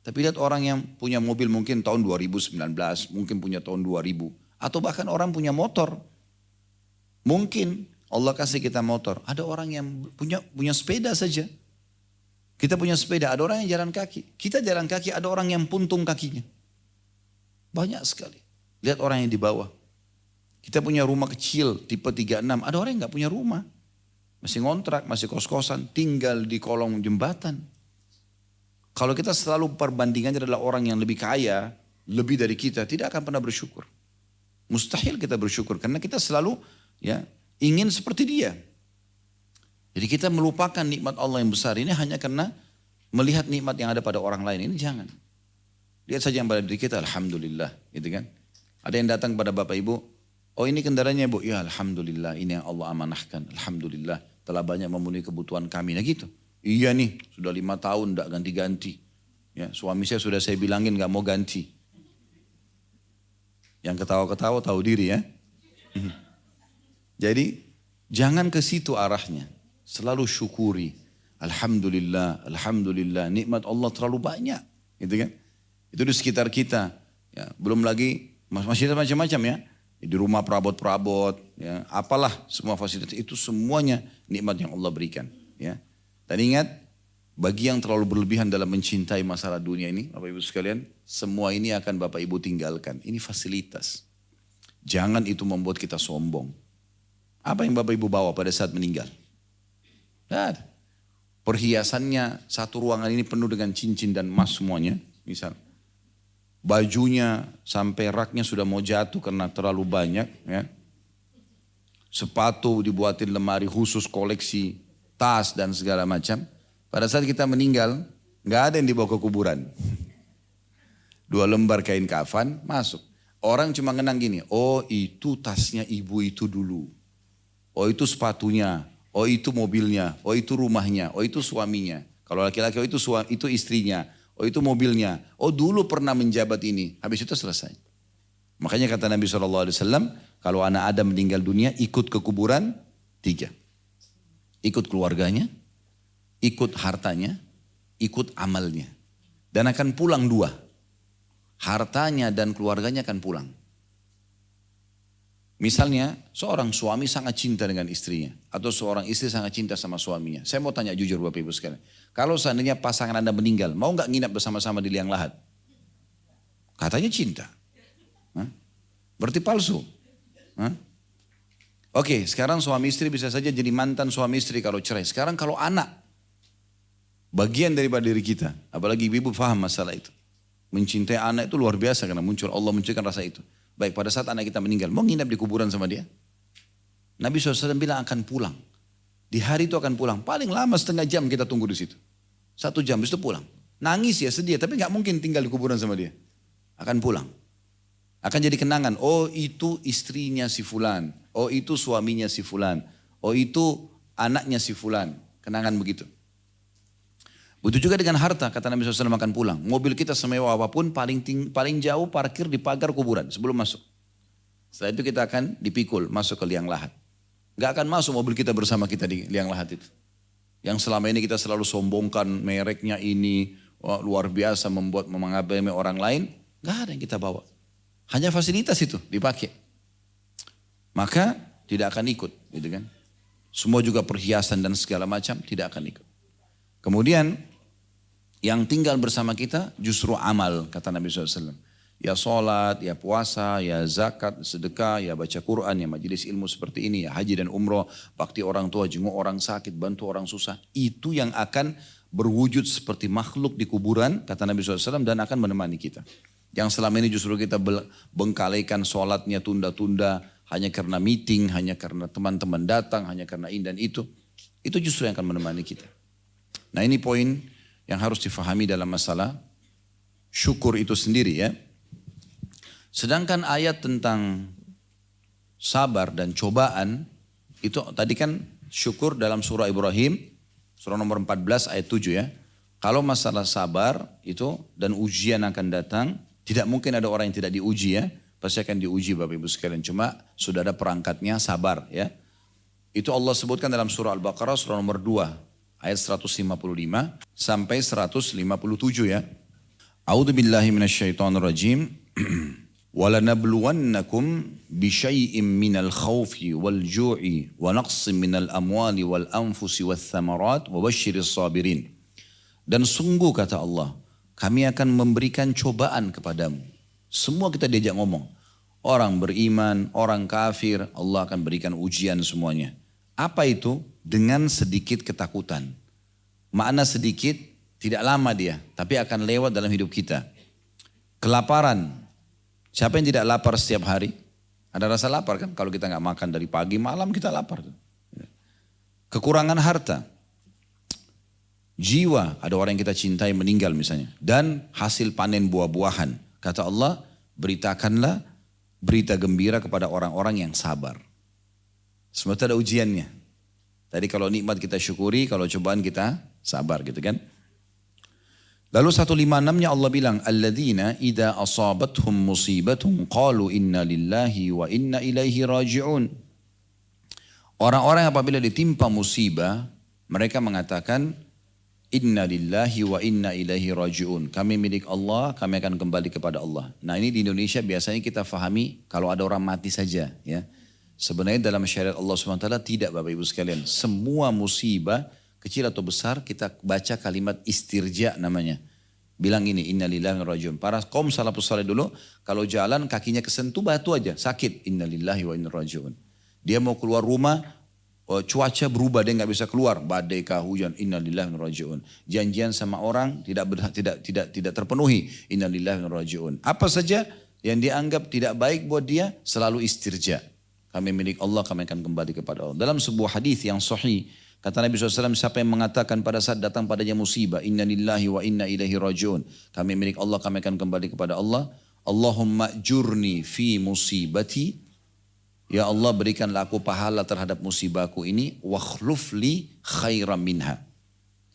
B: Tapi lihat orang yang punya mobil mungkin tahun 2019, mungkin punya tahun 2000. Atau bahkan orang punya motor. Mungkin Allah kasih kita motor. Ada orang yang punya sepeda saja. Kita punya sepeda, ada orang yang jalan kaki. Kita jalan kaki, ada orang yang puntung kakinya. Banyak sekali. Lihat orang yang di bawah. Kita punya rumah kecil, tipe 36. Ada orang yang gak punya rumah. Masih ngontrak, masih kos-kosan, tinggal di kolong jembatan. Kalau kita selalu perbandingannya adalah orang yang lebih kaya, lebih dari kita, tidak akan pernah bersyukur. Mustahil kita bersyukur, karena kita selalu ya ingin seperti dia. Jadi kita melupakan nikmat Allah yang besar ini hanya karena melihat nikmat yang ada pada orang lain. Ini jangan. Lihat saja yang pada diri kita, alhamdulillah. Gitu kan? Ada yang datang pada Bapak Ibu, oh ini kendaraannya Bu, ya alhamdulillah ini yang Allah amanahkan. Alhamdulillah telah banyak memenuhi kebutuhan kami. Nah gitu. Iya nih sudah 5 tahun tidak ganti-ganti. Ya, suami saya sudah saya bilangin gak mau ganti. Yang ketawa-ketawa tahu diri ya. Jadi jangan ke situ arahnya. Selalu syukuri. Alhamdulillah, alhamdulillah. Nikmat Allah terlalu banyak. Gitu kan? Itu di sekitar kita. Ya, belum lagi masih ada macam-macam ya. Di rumah perabot-perabot, ya, apalah semua fasilitas itu semuanya nikmat yang Allah berikan. Ya. Dan ingat, bagi yang terlalu berlebihan dalam mencintai masalah dunia ini, Bapak Ibu sekalian, semua ini akan Bapak Ibu tinggalkan. Ini fasilitas. Jangan itu membuat kita sombong. Apa yang Bapak Ibu bawa pada saat meninggal? Nah, perhiasannya satu ruangan ini penuh dengan cincin dan emas semuanya. misal. Bajunya sampai raknya sudah mau jatuh karena terlalu banyak. Ya. Sepatu dibuatin lemari khusus koleksi, tas dan segala macam. Pada saat kita meninggal, nggak ada yang dibawa ke kuburan. 2 lembar kain kafan masuk. Orang cuma ngenang gini, oh itu tasnya ibu itu dulu. Oh itu sepatunya, oh itu mobilnya, oh itu rumahnya, oh itu suaminya. Kalau laki-laki, oh itu istrinya, oh itu mobilnya. Oh dulu pernah menjabat ini, habis itu selesai. Makanya kata Nabi SAW, kalau anak Adam meninggal dunia, ikut ke kuburan 3. Ikut keluarganya, ikut hartanya, ikut amalnya. Dan akan pulang 2. Hartanya dan keluarganya akan pulang. Misalnya seorang suami sangat cinta dengan istrinya. Atau seorang istri sangat cinta sama suaminya. Saya mau tanya jujur Bapak Ibu sekalian. Kalau seandainya pasangan Anda meninggal, mau gak nginap bersama-sama di liang lahat? Katanya cinta. Hah? Berarti palsu. Hah? Oke, sekarang suami istri bisa saja jadi mantan suami istri kalau cerai. Sekarang kalau anak, bagian daripada diri kita. Apalagi ibu paham masalah itu. Mencintai anak itu luar biasa karena Allah munculkan rasa itu. Baik pada saat anak kita meninggal, mau nginap di kuburan sama dia? Nabi SAW bilang akan pulang. Di hari itu akan pulang. Paling lama setengah jam kita tunggu di situ. 1 jam, habis itu pulang. Nangis ya sedih, tapi gak mungkin tinggal di kuburan sama dia. Akan pulang. Akan jadi kenangan, oh itu istrinya si fulan. Oh itu suaminya si fulan. Oh itu anaknya si fulan. Kenangan begitu. Begitu juga dengan harta, kata Nabi SAW akan pulang. Mobil kita semewah apapun, paling jauh parkir di pagar kuburan sebelum masuk. Setelah itu kita akan dipikul, masuk ke liang lahat. Gak akan masuk mobil kita bersama kita di liang lahat itu. Yang selama ini kita selalu sombongkan mereknya ini, luar biasa membuat mengagumi orang lain. Gak ada yang kita bawa. Hanya fasilitas itu dipakai. Maka tidak akan ikut, gitu kan. Semua juga perhiasan dan segala macam tidak akan ikut. Kemudian yang tinggal bersama kita justru amal, kata Nabi SAW. Ya sholat, ya puasa, ya zakat, sedekah, ya baca Quran, ya majelis ilmu seperti ini, ya haji dan umroh, bakti orang tua, jenguk orang sakit, bantu orang susah. Itu yang akan berwujud seperti makhluk di kuburan, kata Nabi SAW, dan akan menemani kita. Yang selama ini justru kita bengkalaikan sholatnya, tunda-tunda, hanya karena meeting, hanya karena teman-teman datang, hanya karena ini dan itu justru yang akan menemani kita. Nah ini poin yang harus difahami dalam masalah syukur itu sendiri ya. Sedangkan ayat tentang sabar dan cobaan, itu tadi kan syukur dalam surah Ibrahim, surah nomor 14 ayat 7 ya. Kalau masalah sabar itu dan ujian akan datang, tidak mungkin ada orang yang tidak diuji ya. Pasti akan diuji Bapak Ibu sekalian. Cuma sudah ada perangkatnya sabar ya. Itu Allah sebutkan dalam surah Al-Baqarah surah nomor 2. Ayat 155 sampai 157 ya. A'udzu billahi minasyaitonir rajim. وَلَنَبْلُوَنَّكُمْ بِشَيْءٍ مِّنَ الْخَوْفِ وَالْجُوعِ وَنَقْصٍ مِّنَ الْأَمْوَالِ وَالْأَنْفُسِ وَالثَّمَرَاتِ وَبَشِّرِ الصَّابِرِينَ. Dan sungguh kata Allah, kami akan memberikan cobaan kepadamu. Semua kita diajak ngomong. Orang beriman, orang kafir, Allah akan berikan ujian semuanya. Apa itu? Dengan sedikit ketakutan. Makna sedikit, tidak lama dia, tapi akan lewat dalam hidup kita. Kelaparan. Siapa yang tidak lapar setiap hari? Ada rasa lapar kan? Kalau kita nggak makan dari pagi, malam kita lapar. Kekurangan harta. Jiwa, ada orang yang kita cintai meninggal misalnya. Dan hasil panen buah-buahan. Kata Allah, beritakanlah berita gembira kepada orang-orang yang sabar. Semua itu ada ujiannya. Tadi kalau nikmat kita syukuri, kalau cobaan kita sabar gitu kan. Lalu 156-nya Allah bilang, alladzina idza asabathum musibatun qalu inna lillahi wa inna ilaihi raji'un. Orang-orang apabila ditimpa musibah, mereka mengatakan inna lillahi wa inna ilaihi raji'un. Kami milik Allah, kami akan kembali kepada Allah. Nah, ini di Indonesia biasanya kita fahami kalau ada orang mati saja ya. Sebenarnya dalam syariat Allah SWT tidak Bapak Ibu sekalian. Semua musibah kecil atau besar kita baca kalimat istirja namanya. Bilang ini innalillahi wa inna ilaihi raji'un. Para kaum salafus saleh dulu kalau jalan kakinya kesentuh batu aja sakit. Innalillahi wa inna ilaihi raji'un. Dia mau keluar rumah cuaca berubah, dia nggak bisa keluar, badai kah, hujan, innalillahi wa inna ilaihi raji'un. Janjian sama orang tidak terpenuhi, innalillahi wa inna ilaihi raji'un. Apa saja yang dianggap tidak baik buat dia selalu istirja. Kami milik Allah, kami akan kembali kepada Allah. Dalam sebuah hadis yang sahih, kata Nabi SAW, siapa yang mengatakan pada saat datang padanya musibah, innalillahi wa inna ilaihi raji'un, kami milik Allah, kami akan kembali kepada Allah. Allahumma jurni fi musibati, ya Allah berikanlah aku pahala terhadap musibahku ini, wakhluf li khairan minha,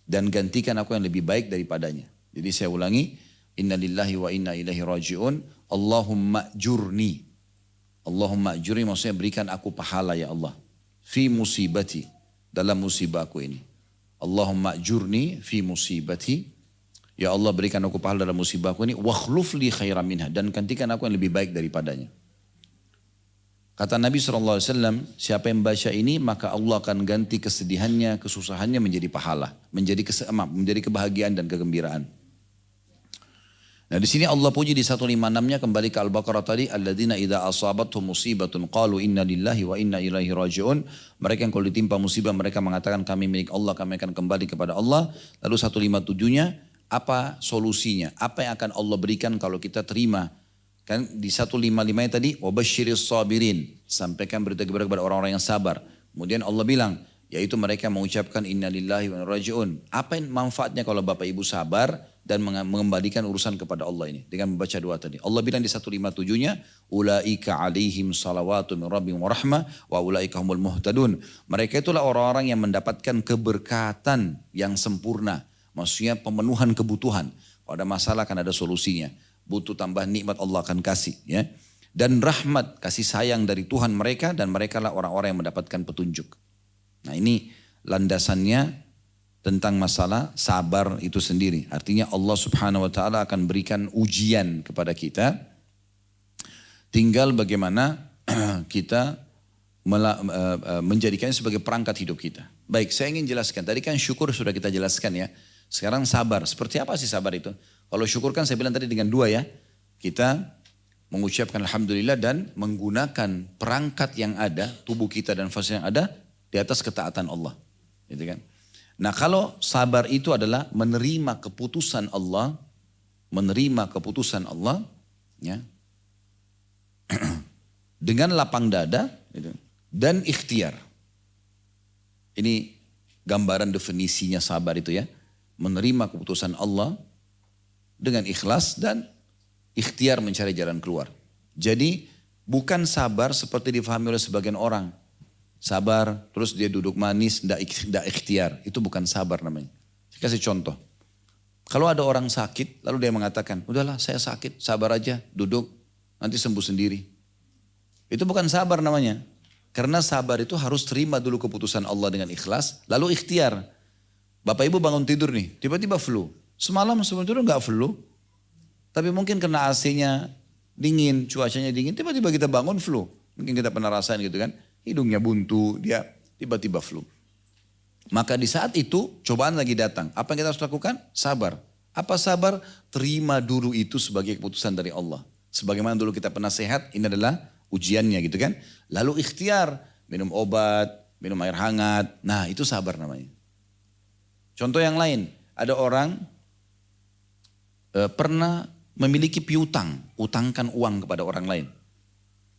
B: dan gantikan aku yang lebih baik daripadanya. Jadi saya ulangi, innalillahi wa inna ilaihi raji'un, Allahumma jurni. Allahumma jurni maksudnya berikan aku pahala ya Allah. Fi musibati, dalam musibahku ini. Allahumma jurni fi musibati, ya Allah berikan aku pahala dalam musibahku ini, wakhluf li khairan minha, dan gantikan aku yang lebih baik daripadanya. Kata Nabi SAW, siapa yang baca ini maka Allah akan ganti kesedihannya, kesusahannya menjadi pahala, menjadi kebahagiaan dan kegembiraan. Nah di sini Allah puji di 156-nya, kembali ke Al-Baqarah tadi, alladzina idza asabatuhum musibatun qalu inna lillahi wa inna ilaihi raji'un. Mereka yang kalau ditimpa musibah mereka mengatakan kami milik Allah, kami akan kembali kepada Allah. Lalu 157-nya, apa solusinya? Apa yang akan Allah berikan kalau kita terima? Kan di 155-nya tadi, wabasyiris sabirin, sampaikan berita gembira kepada orang-orang yang sabar. Kemudian Allah bilang, yaitu mereka mengucapkan inna lillahi wa inna ilaihi raji'un. Apa yang manfaatnya kalau Bapak Ibu sabar dan mengembalikan urusan kepada Allah ini dengan membaca doa tadi? Allah bilang di 157-nya, ulaika alaihim salawatu min rabbihim wa rahmah wa ulaika humul muhtadun. Mereka itulah orang-orang yang mendapatkan keberkatan yang sempurna. Maksudnya pemenuhan kebutuhan. Kalau ada masalah kan ada solusinya. Butuh tambah nikmat Allah akan kasih, ya. Dan rahmat, kasih sayang dari Tuhan mereka, dan mereka lah orang-orang yang mendapatkan petunjuk. Nah ini landasannya tentang masalah sabar itu sendiri. Artinya Allah Subhanahu wa taala akan berikan ujian kepada kita. Tinggal bagaimana kita menjadikannya sebagai perangkat hidup kita. Baik, saya ingin jelaskan. Tadi kan syukur sudah kita jelaskan ya. Sekarang sabar. Seperti apa sih sabar itu? Kalau syukur kan saya bilang tadi dengan dua ya. Kita mengucapkan alhamdulillah dan menggunakan perangkat yang ada, tubuh kita dan fase yang ada di atas ketaatan Allah. Gitu kan? Nah kalau sabar itu adalah menerima keputusan Allah, ya, dengan lapang dada gitu, dan ikhtiar. Ini gambaran definisinya sabar itu ya. Menerima keputusan Allah dengan ikhlas dan ikhtiar mencari jalan keluar. Jadi bukan sabar seperti difahami oleh sebagian orang. Sabar terus dia duduk manis, tidak ikhtiar. Itu bukan sabar namanya. Saya kasih contoh. Kalau ada orang sakit lalu dia mengatakan, udahlah saya sakit, sabar aja, duduk, nanti sembuh sendiri. Itu bukan sabar namanya. Karena sabar itu harus terima dulu keputusan Allah dengan ikhlas, lalu ikhtiar. Bapak Ibu bangun tidur nih, tiba-tiba flu. Semalam sebelum tidur nggak flu, tapi mungkin kena AC-nya dingin, cuacanya dingin, tiba-tiba kita bangun flu. Mungkin kita pernah rasain gitu kan, hidungnya buntu, dia tiba-tiba flu. Maka di saat itu cobaan lagi datang. Apa yang kita harus lakukan? Sabar. Apa sabar? Terima dulu itu sebagai keputusan dari Allah. Sebagaimana dulu kita pernah sehat, ini adalah ujiannya gitu kan. Lalu ikhtiar, minum obat, minum air hangat. Nah itu sabar namanya. Contoh yang lain, ada orang pernah memiliki piutang, utangkan uang kepada orang lain.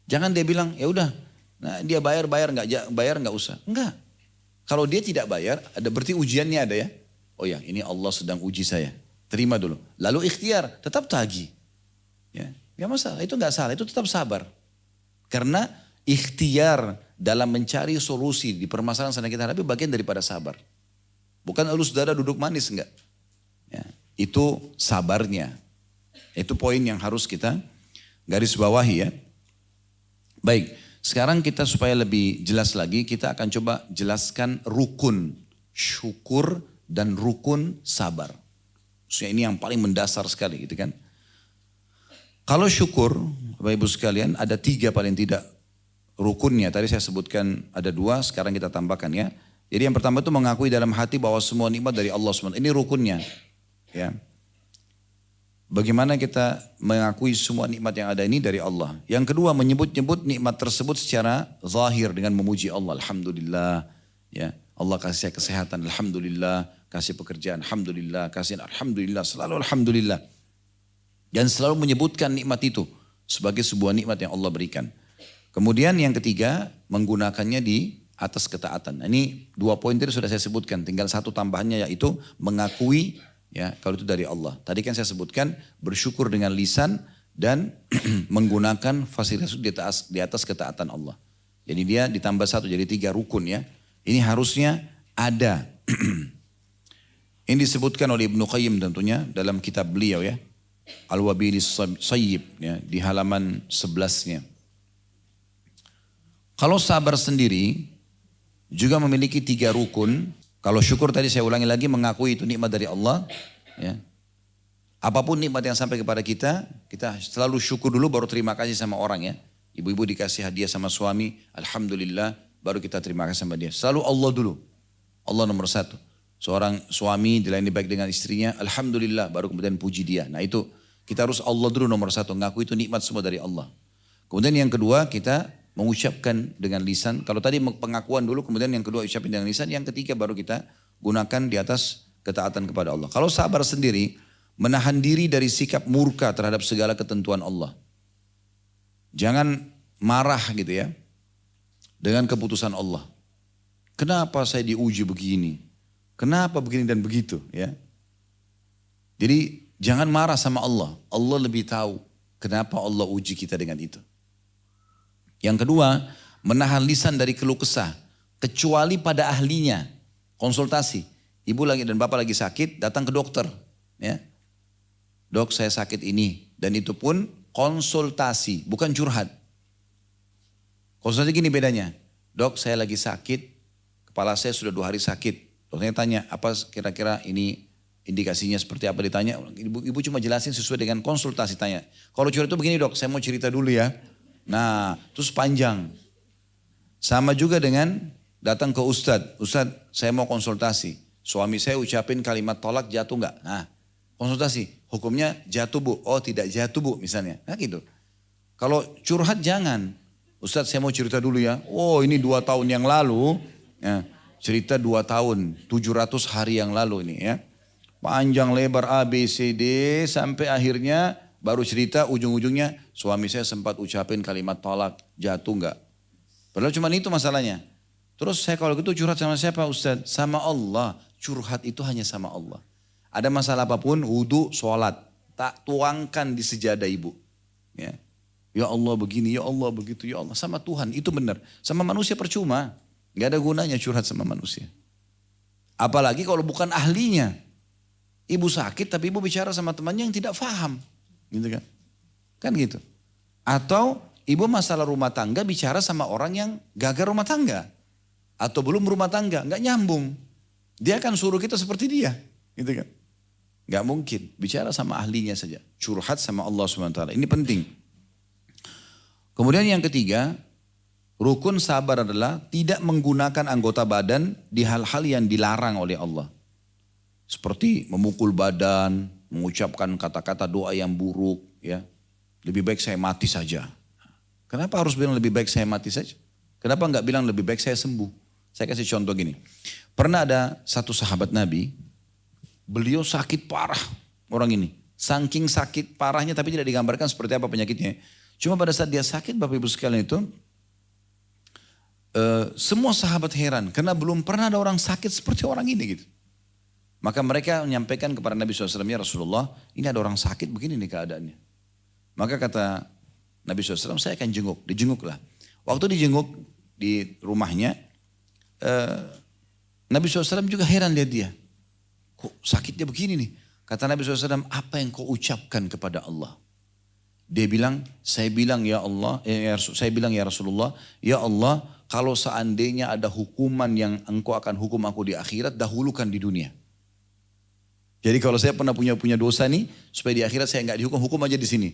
B: Jangan dia bilang, ya udah, nah dia bayar nggak usah. Enggak. Kalau dia tidak bayar, ada berarti ujiannya ada ya. Oh ya, ini Allah sedang uji saya. Terima dulu. Lalu ikhtiar, tetap tagih. Ya, nggak masalah. Itu nggak salah. Itu tetap sabar. Karena ikhtiar dalam mencari solusi di permasalahan yang kita hadapi bagian daripada sabar. Bukan lalu saudara duduk manis, enggak. Ya, itu sabarnya. Itu poin yang harus kita garis bawahi ya. Baik, sekarang kita supaya lebih jelas lagi, kita akan coba jelaskan rukun syukur dan rukun sabar. Maksudnya ini yang paling mendasar sekali gitu kan. Kalau syukur, Bapak Ibu sekalian, ada 3 paling tidak rukunnya. Tadi saya sebutkan ada 2, sekarang kita tambahkan ya. Jadi yang pertama itu mengakui dalam hati bahwa semua nikmat dari Allah SWT. Ini rukunnya. Ya. Bagaimana kita mengakui semua nikmat yang ada ini dari Allah. Yang kedua menyebut-nyebut nikmat tersebut secara zahir dengan memuji Allah. Alhamdulillah Ya, Allah kasih saya kesehatan, alhamdulillah, kasih pekerjaan, alhamdulillah, kasih alhamdulillah, selalu alhamdulillah. Dan selalu menyebutkan nikmat itu sebagai sebuah nikmat yang Allah berikan. Kemudian yang ketiga, menggunakannya di atas ketaatan. Nah, ini 2 poin tadi sudah saya sebutkan, tinggal 1 tambahannya yaitu mengakui ya kalau itu dari Allah. Tadi kan saya sebutkan bersyukur dengan lisan dan menggunakan fasilitas di atas ketaatan Allah. Jadi dia ditambah 1 jadi 3 rukun ya. Ini harusnya ada. Ini disebutkan oleh Ibnu Qayyim tentunya dalam kitab beliau ya. Al-Wabilis Sayyib ya, di halaman 11-nya. Kalau sabar sendiri juga memiliki 3 rukun. Kalau syukur tadi saya ulangi lagi, mengakui itu nikmat dari Allah. Ya. Apapun nikmat yang sampai kepada kita, kita selalu syukur dulu baru terima kasih sama orang ya. Ibu-ibu dikasih hadiah sama suami, alhamdulillah, baru kita terima kasih sama dia. Selalu Allah dulu. Allah nomor 1. Seorang suami dilayani baik dengan istrinya, alhamdulillah, baru kemudian puji dia. Nah itu, kita harus Allah dulu nomor 1, ngaku itu nikmat semua dari Allah. Kemudian yang kedua, kita mengucapkan dengan lisan. Kalau tadi pengakuan dulu, kemudian yang kedua ucapin dengan lisan, yang ketiga baru kita gunakan di atas ketaatan kepada Allah. Kalau sabar sendiri, menahan diri dari sikap murka terhadap segala ketentuan Allah. Jangan marah gitu ya, dengan keputusan Allah. Kenapa saya diuji begini? Kenapa begini dan begitu ya? Jadi jangan marah sama Allah. Allah lebih tahu kenapa Allah uji kita dengan itu. Yang kedua, menahan lisan dari keluh kesah. Kecuali pada ahlinya. Konsultasi. Ibu lagi dan bapak lagi sakit, datang ke dokter. Ya. Dok saya sakit ini. Dan itu pun konsultasi, bukan curhat. Konsultasi gini bedanya. Dok saya lagi sakit, kepala saya sudah 2 hari sakit. Dokternya tanya, apa kira-kira ini indikasinya seperti apa ditanya. Ibu cuma jelasin sesuai dengan konsultasi tanya. Kalau curhat itu begini dok, saya mau cerita dulu ya. Nah, terus panjang. Sama juga dengan datang ke Ustadz. Ustadz, saya mau konsultasi. Suami saya ucapin kalimat tolak, jatuh enggak? Nah, konsultasi. Hukumnya jatuh bu. Oh tidak jatuh bu misalnya. Nah gitu. Kalau curhat jangan. Ustadz saya mau cerita dulu ya. Oh ini 2 tahun yang lalu. Ya, cerita 2 tahun. 700 hari yang lalu ini ya. Panjang lebar A, B, C, D. Sampai akhirnya baru cerita ujung-ujungnya. Suami saya sempat ucapin kalimat tolak. Jatuh enggak? Padahal cuma itu masalahnya. Terus saya kalau gitu curhat sama siapa Ustadz? Sama Allah. Curhat itu hanya sama Allah. Ada masalah apapun, wudu, sholat. Tak tuangkan di sejadah ibu. Ya. Ya Allah begini, ya Allah begitu, ya Allah. Sama Tuhan, itu benar. Sama manusia percuma. Gak ada gunanya curhat sama manusia. Apalagi kalau bukan ahlinya. Ibu sakit tapi ibu bicara sama temannya yang tidak paham. Gitu kan. Kan gitu. Atau ibu masalah rumah tangga bicara sama orang yang gagal rumah tangga. Atau belum berumah tangga, gak nyambung. Dia akan suruh kita seperti dia. Gitu kan. Gak mungkin, bicara sama ahlinya saja. Curhat sama Allah SWT, ini penting. Kemudian yang ketiga, rukun sabar adalah tidak menggunakan anggota badan di hal-hal yang dilarang oleh Allah. Seperti memukul badan, mengucapkan kata-kata doa yang buruk. Ya. Lebih baik saya mati saja. Kenapa harus bilang lebih baik saya mati saja? Kenapa gak bilang lebih baik saya sembuh? Saya kasih contoh gini. Pernah ada satu sahabat Nabi, beliau sakit parah orang ini. Saking sakit parahnya tapi tidak digambarkan seperti apa penyakitnya. Cuma pada saat dia sakit Bapak Ibu sekalian itu. Semua sahabat heran. Karena belum pernah ada orang sakit seperti orang ini gitu. Maka mereka menyampaikan kepada Nabi SAW. Ya Rasulullah ini ada orang sakit begini nih keadaannya. Maka kata Nabi SAW saya akan jenguk. Dijenguklah. Waktu dijenguk di rumahnya. Nabi SAW juga heran lihat dia. Kok sakitnya begini nih? Kata Nabi SAW, apa yang kau ucapkan kepada Allah? Dia bilang, saya bilang ya Rasulullah, ya Allah, kalau seandainya ada hukuman yang engkau akan hukum aku di akhirat, dahulukan di dunia. Jadi kalau saya pernah punya dosa nih, supaya di akhirat saya nggak dihukum, hukum aja di sini.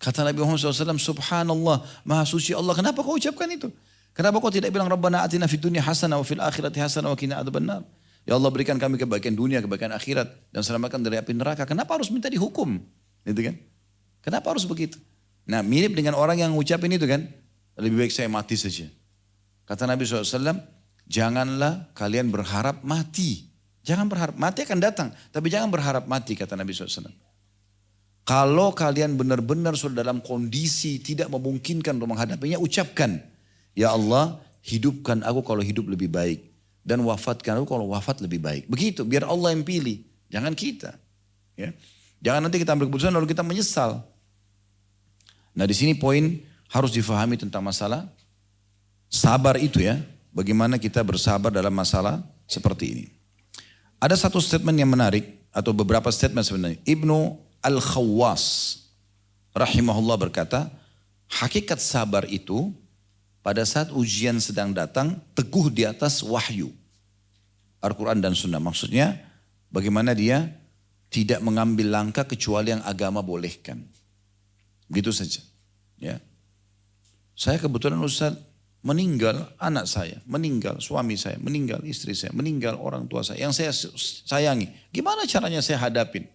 B: Kata Nabi Muhammad SAW, subhanallah, maha suci Allah, kenapa kau ucapkan itu? Kenapa kau tidak bilang Rabbana atina fid dunya hasanah wa fil akhirati hasanah wa qina adzabannar? Ya Allah berikan kami kebaikan dunia, kebaikan akhirat dan selamatkan dari api neraka. Kenapa harus minta dihukum? Gitu kan? Kenapa harus begitu? Nah, mirip dengan orang yang ngucapin itu kan, lebih baik saya mati saja. Kata Nabi SAW, Janganlah kalian berharap mati. Jangan berharap, mati akan datang. Tapi jangan berharap mati, kata Nabi SAW. Kalau kalian benar-benar sudah dalam kondisi tidak memungkinkan untuk menghadapinya, ucapkan, ya Allah, hidupkan aku kalau hidup lebih baik. Dan wafatkan aku kalau wafat lebih baik. Begitu, biar Allah yang pilih. Jangan kita. Ya. Jangan nanti kita ambil keputusan lalu kita menyesal. Nah di sini poin harus difahami tentang masalah sabar itu ya. Bagaimana kita bersabar dalam masalah seperti ini. Ada satu statement yang menarik, atau beberapa statement sebenarnya. Ibnu Al-Khawwas rahimahullah berkata, hakikat sabar itu pada saat ujian sedang datang, teguh di atas wahyu. Al-Quran dan Sunnah. Maksudnya bagaimana dia tidak mengambil langkah kecuali yang agama bolehkan. Begitu saja. Ya. Saya kebetulan Ustaz, meninggal anak saya, meninggal suami saya, meninggal istri saya, meninggal orang tua saya, yang saya sayangi. Gimana caranya saya hadapin?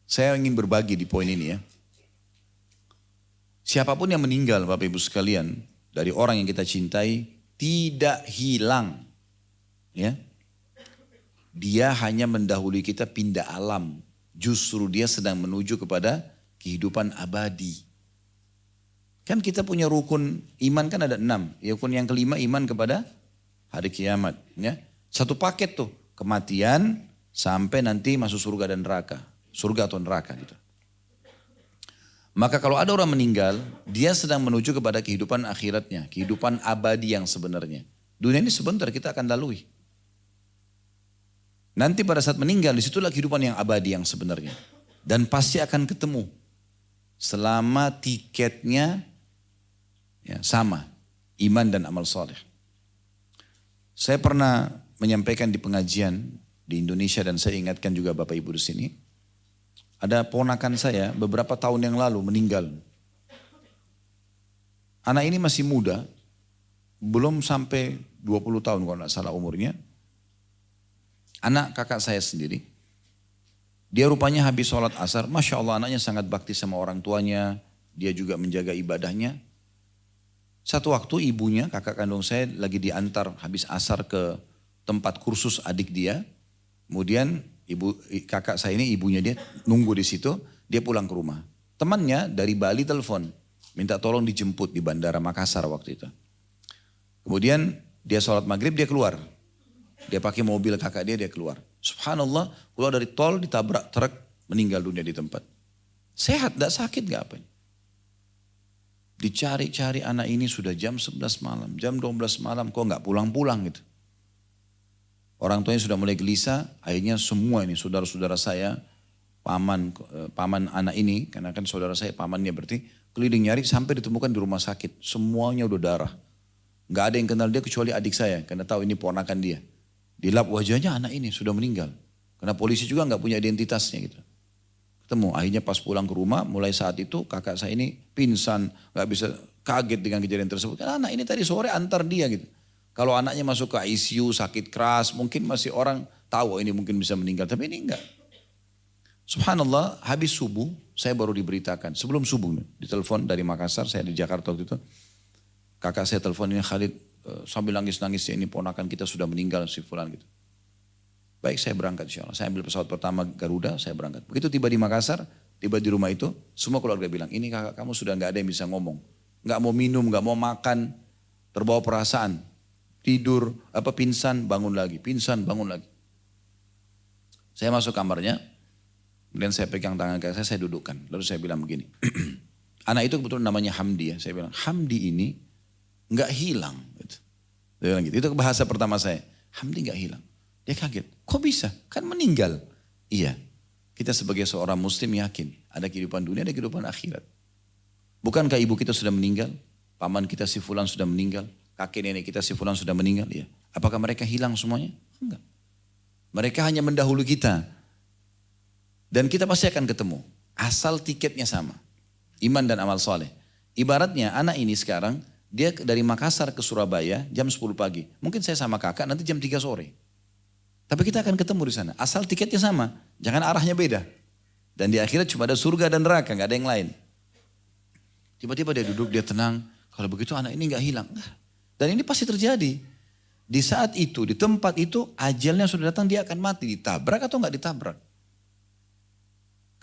B: Saya ingin berbagi di poin ini ya. Siapapun yang meninggal Bapak Ibu sekalian, dari orang yang kita cintai, tidak hilang. Ya. Dia hanya mendahului kita pindah alam. Justru dia sedang menuju kepada kehidupan abadi. Kan kita punya rukun iman kan ada 6. Rukun yang kelima iman kepada hari kiamat. Ya. Satu paket tuh. Kematian sampai nanti masuk surga dan neraka. Surga atau neraka gitu. Maka kalau ada orang meninggal, dia sedang menuju kepada kehidupan akhiratnya. Kehidupan abadi yang sebenarnya. Dunia ini sebentar kita akan lalui. Nanti pada saat meninggal, disitulah kehidupan yang abadi yang sebenarnya. Dan pasti akan ketemu. Selama tiketnya ya, sama, iman dan amal soleh. Saya pernah menyampaikan di pengajian di Indonesia dan saya ingatkan juga Bapak Ibu di sini. Ada ponakan saya beberapa tahun yang lalu meninggal. Anak ini masih muda, belum sampai 20 tahun kalau tidak salah umurnya. Anak kakak saya sendiri. Dia rupanya habis sholat asar, Masya Allah anaknya sangat bakti sama orang tuanya. Dia juga menjaga ibadahnya. Satu waktu ibunya, kakak kandung saya lagi diantar habis asar ke tempat kursus adik dia. Kemudian kakak saya ini ibunya dia nunggu di situ, dia pulang ke rumah. Temannya dari Bali telepon, minta tolong dijemput di Bandara Makassar waktu itu. Kemudian dia sholat maghrib dia keluar. Dia pakai mobil kakak dia keluar. Subhanallah, keluar dari tol ditabrak truk, meninggal dunia di tempat. Sehat, tidak sakit gak apa. Dicari-cari anak ini sudah jam 11 malam, jam 12 malam kok gak pulang-pulang gitu. Orang tuanya sudah mulai gelisah, akhirnya semua ini saudara-saudara saya, paman anak ini, karena kan saudara saya pamannya berarti, keliling nyari sampai ditemukan di rumah sakit. Semuanya udah darah. Gak ada yang kenal dia kecuali adik saya, karena tahu ini ponakan dia. Dilap wajahnya anak ini sudah meninggal. Karena polisi juga gak punya identitasnya gitu. Ketemu, akhirnya pas pulang ke rumah, mulai saat itu kakak saya ini pingsan, gak bisa kaget dengan kejadian tersebut. Karena anak ini tadi sore antar dia gitu. Kalau anaknya masuk ke ICU, sakit keras, mungkin masih orang tahu ini mungkin bisa meninggal, tapi ini enggak. Subhanallah, habis subuh, saya baru diberitakan, sebelum subuh, ditelepon dari Makassar, saya di Jakarta waktu itu. Kakak saya telepon ini Khalid, sambil nangis-nangis, ini ponakan kita sudah meninggal, si fulan gitu. Baik saya berangkat insya Allah. Saya ambil pesawat pertama Garuda, saya berangkat. Begitu tiba di Makassar, tiba di rumah itu, semua keluarga bilang, ini kakak kamu sudah gak ada yang bisa ngomong. Gak mau minum, gak mau makan, terbawa perasaan. Tidur, pingsan, bangun lagi. Pingsan, bangun lagi. Saya masuk kamarnya, kemudian saya pegang tangan kakak saya dudukkan. Lalu saya bilang begini, anak itu kebetulan namanya Hamdi ya. Saya bilang, Hamdi ini gak hilang. Gitu. Saya bilang gitu. Itu bahasa pertama saya, Hamdi gak hilang. Dia kaget, kok bisa? Kan meninggal. Iya, kita sebagai seorang muslim yakin ada kehidupan dunia, ada kehidupan akhirat. Bukankah ibu kita sudah meninggal? Paman kita si fulan sudah meninggal? Kakek nenek kita si fulan sudah meninggal? Iya. Apakah mereka hilang semuanya? Enggak. Mereka hanya mendahului kita. Dan kita pasti akan ketemu. Asal tiketnya sama. Iman dan amal soleh. Ibaratnya anak ini sekarang, dia dari Makassar ke Surabaya jam 10 pagi. Mungkin saya sama kakak nanti jam 3 sore. Tapi kita akan ketemu di sana. Asal tiketnya sama. Jangan arahnya beda. Dan di akhirat cuma ada surga dan neraka. Gak ada yang lain. Tiba-tiba dia duduk, dia tenang. Kalau begitu anak ini gak hilang. Dan ini pasti terjadi. Di saat itu, di tempat itu, ajalnya sudah datang, dia akan mati. Ditabrak atau nggak ditabrak?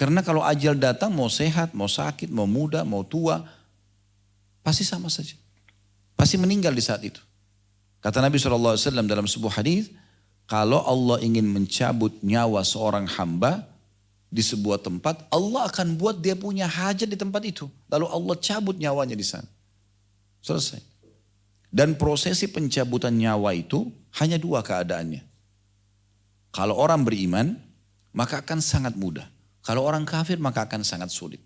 B: Karena kalau ajal datang, mau sehat, mau sakit, mau muda, mau tua, pasti sama saja. Pasti meninggal di saat itu. Kata Nabi SAW dalam sebuah hadis, kalau Allah ingin mencabut nyawa seorang hamba di sebuah tempat, Allah akan buat dia punya hajat di tempat itu. Lalu Allah cabut nyawanya di sana. Selesai. Dan prosesi pencabutan nyawa itu hanya dua keadaannya. Kalau orang beriman, maka akan sangat mudah. Kalau orang kafir, maka akan sangat sulit.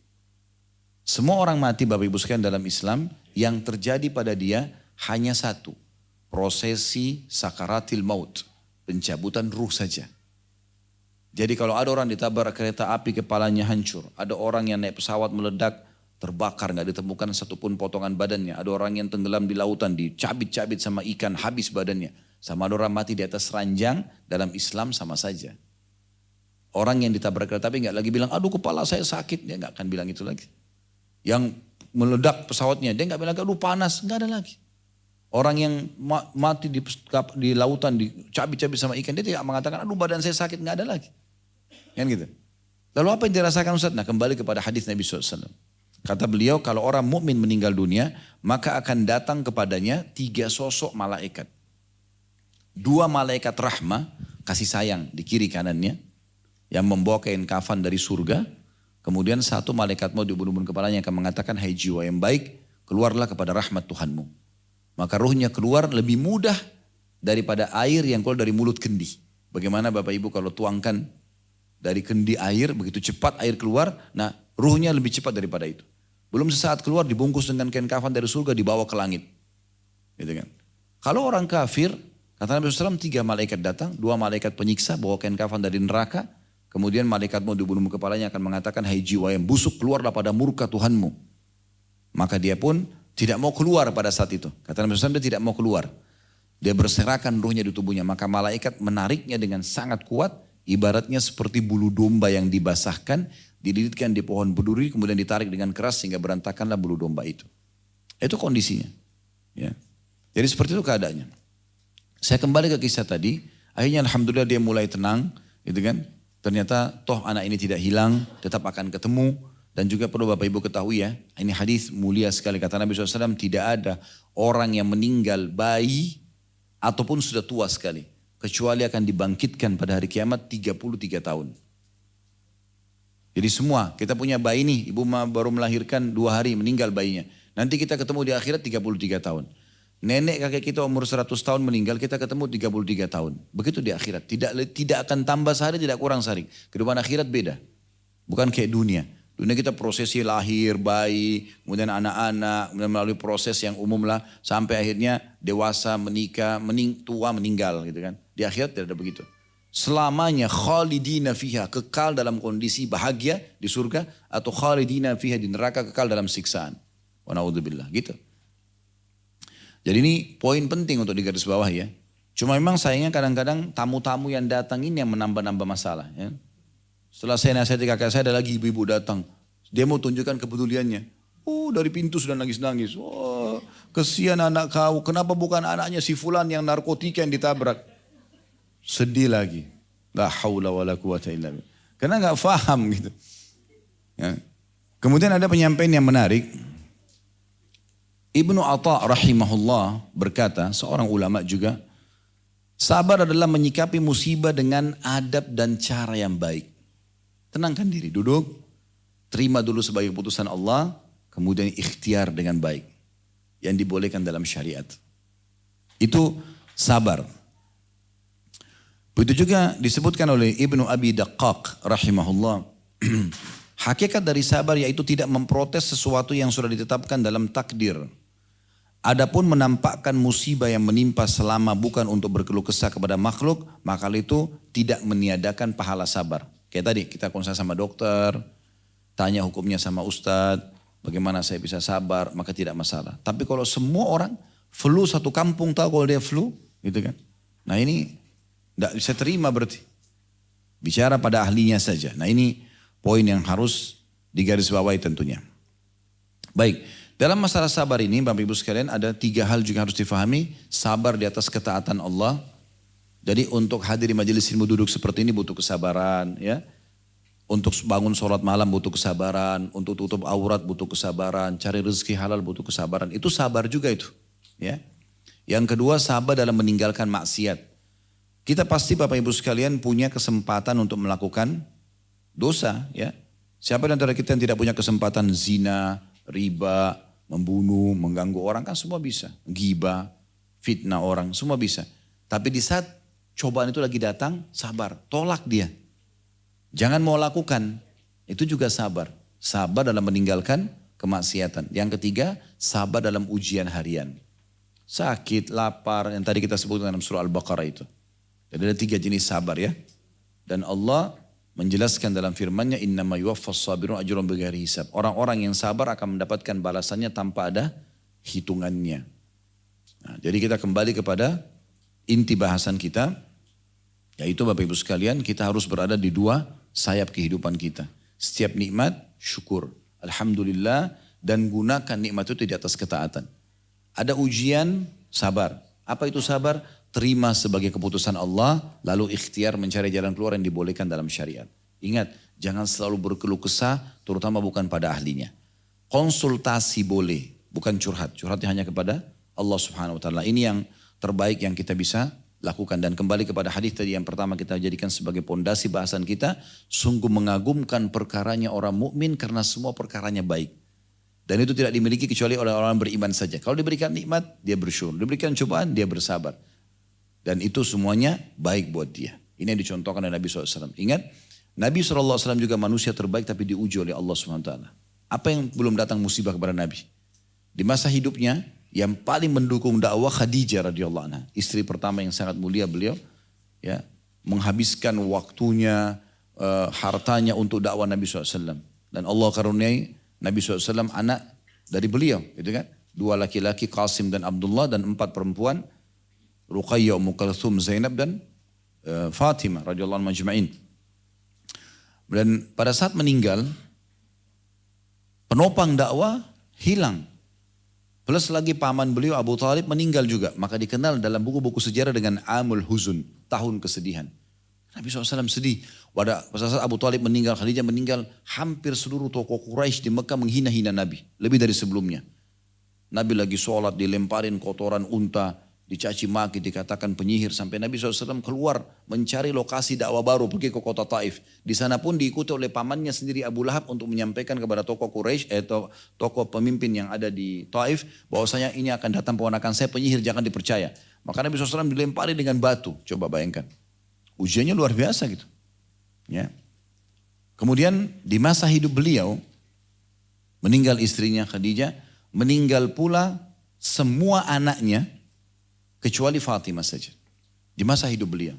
B: Semua orang mati Bapak Ibu sekalian dalam Islam, yang terjadi pada dia hanya satu. Prosesi sakaratil maut. Pencabutan ruh saja. Jadi kalau ada orang ditabrak kereta api, kepalanya hancur. Ada orang yang naik pesawat meledak, terbakar, nggak ditemukan satupun potongan badannya. Ada orang yang tenggelam di lautan, dicabit-cabit sama ikan, habis badannya. Sama ada orang mati di atas ranjang, dalam Islam sama saja. Orang yang ditabrak kereta api nggak lagi bilang, aduh kepala saya sakit. Dia nggak akan bilang itu lagi. Yang meledak pesawatnya, dia nggak bilang, aduh panas. Nggak ada lagi. Orang yang mati di lautan, dicabit-cabit sama ikan, dia tidak mengatakan, aduh badan saya sakit. Nggak ada lagi. Kan gitu. Lalu apa yang dirasakan Ustaz? Nah, kembali kepada hadis Nabi SAW. Kata beliau, kalau orang mukmin meninggal dunia, maka akan datang kepadanya 3 sosok malaikat. 2 malaikat rahmah, kasih sayang di kiri kanannya, yang membawa kain kafan dari surga. Kemudian 1 malaikat maut di ubun-ubun kepalanya yang akan mengatakan, hai jiwa yang baik, keluarlah kepada rahmat Tuhanmu. Maka ruhnya keluar lebih mudah daripada air yang keluar dari mulut kendi. Bagaimana Bapak Ibu kalau tuangkan dari kendi air, begitu cepat air keluar, nah ruhnya lebih cepat daripada itu. Belum sesaat keluar dibungkus dengan kain kafan dari surga, dibawa ke langit. Gitu kan. Kalau orang kafir, kata Nabi SAW, 3 malaikat datang, 2 malaikat penyiksa bawa kain kafan dari neraka. Kemudian malaikat mau dibunuh kepalanya akan mengatakan, hai jiwa yang busuk, keluarlah pada murka Tuhanmu. Maka dia pun tidak mau keluar pada saat itu. Kata Nabi SAW, dia tidak mau keluar. Dia berserakan ruhnya di tubuhnya. Maka malaikat menariknya dengan sangat kuat. Ibaratnya seperti bulu domba yang dibasahkan, dililitkan di pohon berduri, kemudian ditarik dengan keras sehingga berantakanlah bulu domba itu. Itu kondisinya. Ya. Jadi seperti itu keadaannya. Saya kembali ke kisah tadi. Akhirnya alhamdulillah dia mulai tenang. Gitu kan. Ternyata toh anak ini tidak hilang, tetap akan ketemu. Dan juga perlu Bapak Ibu ketahui ya, ini hadis mulia sekali. Kata Nabi SAW, tidak ada orang yang meninggal bayi ataupun sudah tua sekali. Kecuali akan dibangkitkan pada hari kiamat 33 tahun. Jadi semua, kita punya bayi nih, ibu baru melahirkan 2 hari meninggal bayinya. Nanti kita ketemu di akhirat 33 tahun. Nenek kakek kita umur 100 tahun meninggal, kita ketemu 33 tahun. Begitu di akhirat. Tidak akan tambah sehari, tidak kurang sehari. Kehidupan akhirat beda. Bukan kayak dunia. Dunia kita prosesi lahir, bayi, kemudian anak-anak, kemudian melalui proses yang umum lah. Sampai akhirnya dewasa, menikah, tua, meninggal gitu kan. Di akhirat tidak ada begitu. Selamanya khalidina fiha, kekal dalam kondisi bahagia di surga. Atau khalidina fiha di neraka, kekal dalam siksaan. Wa na'udzubillah gitu. Jadi ini poin penting untuk digaris bawah ya. Cuma memang sayangnya kadang-kadang tamu-tamu yang datang ini yang menambah-nambah masalah. Ya. Setelah saya nasihati kakak saya, ada lagi ibu-ibu datang. Dia mau tunjukkan kepeduliannya. Oh dari pintu sudah nangis-nangis. Oh kesian anak kau. Kenapa bukan anaknya si fulan yang narkotika yang ditabrak. Sedih lagi. La haula wa la quwata illa billah. Karena gak paham gitu. Ya. Kemudian ada penyampaian yang menarik. Ibnu Atha rahimahullah berkata, seorang ulama juga, sabar adalah menyikapi musibah dengan adab dan cara yang baik. Tenangkan diri, duduk, terima dulu sebagai keputusan Allah, kemudian ikhtiar dengan baik. Yang dibolehkan dalam syariat. Itu sabar. Begitu juga disebutkan oleh Ibnu Abi Daqqaq rahimahullah. Hakikat dari sabar yaitu tidak memprotes sesuatu yang sudah ditetapkan dalam takdir. Adapun menampakkan musibah yang menimpa selama bukan untuk berkeluh kesah kepada makhluk, maka itu tidak meniadakan pahala sabar. Kayak tadi kita konsul sama dokter, tanya hukumnya sama ustadz, bagaimana saya bisa sabar, maka tidak masalah. Tapi kalau semua orang flu satu kampung tahu kalau dia flu, gitu kan? Nah ini tidak bisa terima berarti. Bicara pada ahlinya saja. Nah ini poin yang harus digarisbawahi tentunya. Baik, Dalam masalah sabar ini, Bapak Ibu sekalian, ada 3 hal juga harus difahami. Sabar di atas ketaatan Allah. Jadi untuk hadir di majelis ilmu duduk seperti ini butuh kesabaran, ya. Untuk bangun sholat malam butuh kesabaran, untuk tutup aurat butuh kesabaran, cari rezeki halal butuh kesabaran. Itu sabar juga itu, ya. Yang kedua, sabar dalam meninggalkan maksiat. Kita pasti Bapak Ibu sekalian punya kesempatan untuk melakukan dosa, ya. Siapa di antara kita yang tidak punya kesempatan zina, riba, membunuh, mengganggu orang, kan semua bisa. Ghibah, fitnah orang, semua bisa. Tapi di saat cobaan itu lagi datang, sabar, tolak dia. Jangan mau lakukan, itu juga sabar. Sabar dalam meninggalkan kemaksiatan. Yang ketiga, sabar dalam ujian harian. Sakit, lapar, yang tadi kita sebut dalam surah Al-Baqarah itu. Jadi ada 3 jenis sabar, ya. Dan Allah menjelaskan dalam firman-Nya, innama yuwaffas sabirun ajrahum bighairi hisab. Orang-orang yang sabar akan mendapatkan balasannya tanpa ada hitungannya. Nah, jadi kita kembali kepada inti bahasan kita, yaitu Bapak Ibu sekalian, kita harus berada di 2 sayap kehidupan kita. Setiap nikmat, syukur. Alhamdulillah, dan gunakan nikmat itu di atas ketaatan. Ada ujian, sabar. Apa itu sabar? Terima sebagai keputusan Allah, lalu ikhtiar mencari jalan keluar yang dibolehkan dalam syariat. Ingat, jangan selalu berkeluh kesah, terutama bukan pada ahlinya. Konsultasi boleh, bukan curhat. Curhatnya hanya kepada Allah Subhanahu Wa Taala. Ini yang terbaik yang kita bisa lakukan. Dan kembali kepada hadis tadi yang pertama kita jadikan sebagai pondasi bahasan kita, sungguh mengagumkan perkaranya orang mukmin karena semua perkaranya baik. Dan itu tidak dimiliki kecuali oleh orang beriman saja. Kalau diberikan nikmat, dia bersyukur. Diberikan cobaan, dia bersabar. Dan itu semuanya baik buat dia. Ini yang dicontohkan oleh Nabi SAW. Ingat, Nabi SAW juga manusia terbaik tapi diuji oleh Allah SWT. Apa yang belum datang musibah kepada Nabi? Di masa hidupnya, yang paling mendukung dakwah Khadijah radhiyallahu anha. Istri pertama yang sangat mulia beliau, ya, menghabiskan waktunya, hartanya untuk dakwah Nabi SAW. Dan Allah karuniai Nabi SAW anak dari beliau. Gitu kan? 2 laki-laki, Qasim dan Abdullah, dan 4 perempuan, Ruqayyah, Ummu Kalthum, Zainab, dan Fatimah radhiyallahu anhum ajma'in. Dan pada saat meninggal, penopang dakwah hilang. Plus lagi paman beliau Abu Talib meninggal juga. Maka dikenal dalam buku-buku sejarah dengan Amul Huzun, tahun kesedihan. Nabi SAW sedih. Pada saat Abu Talib meninggal, Khadijah meninggal, hampir seluruh tokoh Quraisy di Mekah menghina-hina Nabi. Lebih dari sebelumnya. Nabi lagi sholat, dilemparin kotoran unta, dicaci maki, dikatakan penyihir, sampai Nabi SAW keluar mencari lokasi dakwah baru, pergi ke kota Taif. Di sana pun diikuti oleh pamannya sendiri Abu Lahab untuk menyampaikan kepada tokoh Quraisy atau tokoh pemimpin yang ada di Taif bahwasanya ini akan datang ponakan saya penyihir, jangan dipercaya. Maka Nabi SAW dilempari dengan batu. Coba bayangkan, ujiannya luar biasa gitu. Ya. Kemudian di masa hidup beliau meninggal istrinya Khadijah, meninggal pula semua anaknya kecuali Fatimah saja. Di masa hidup beliau.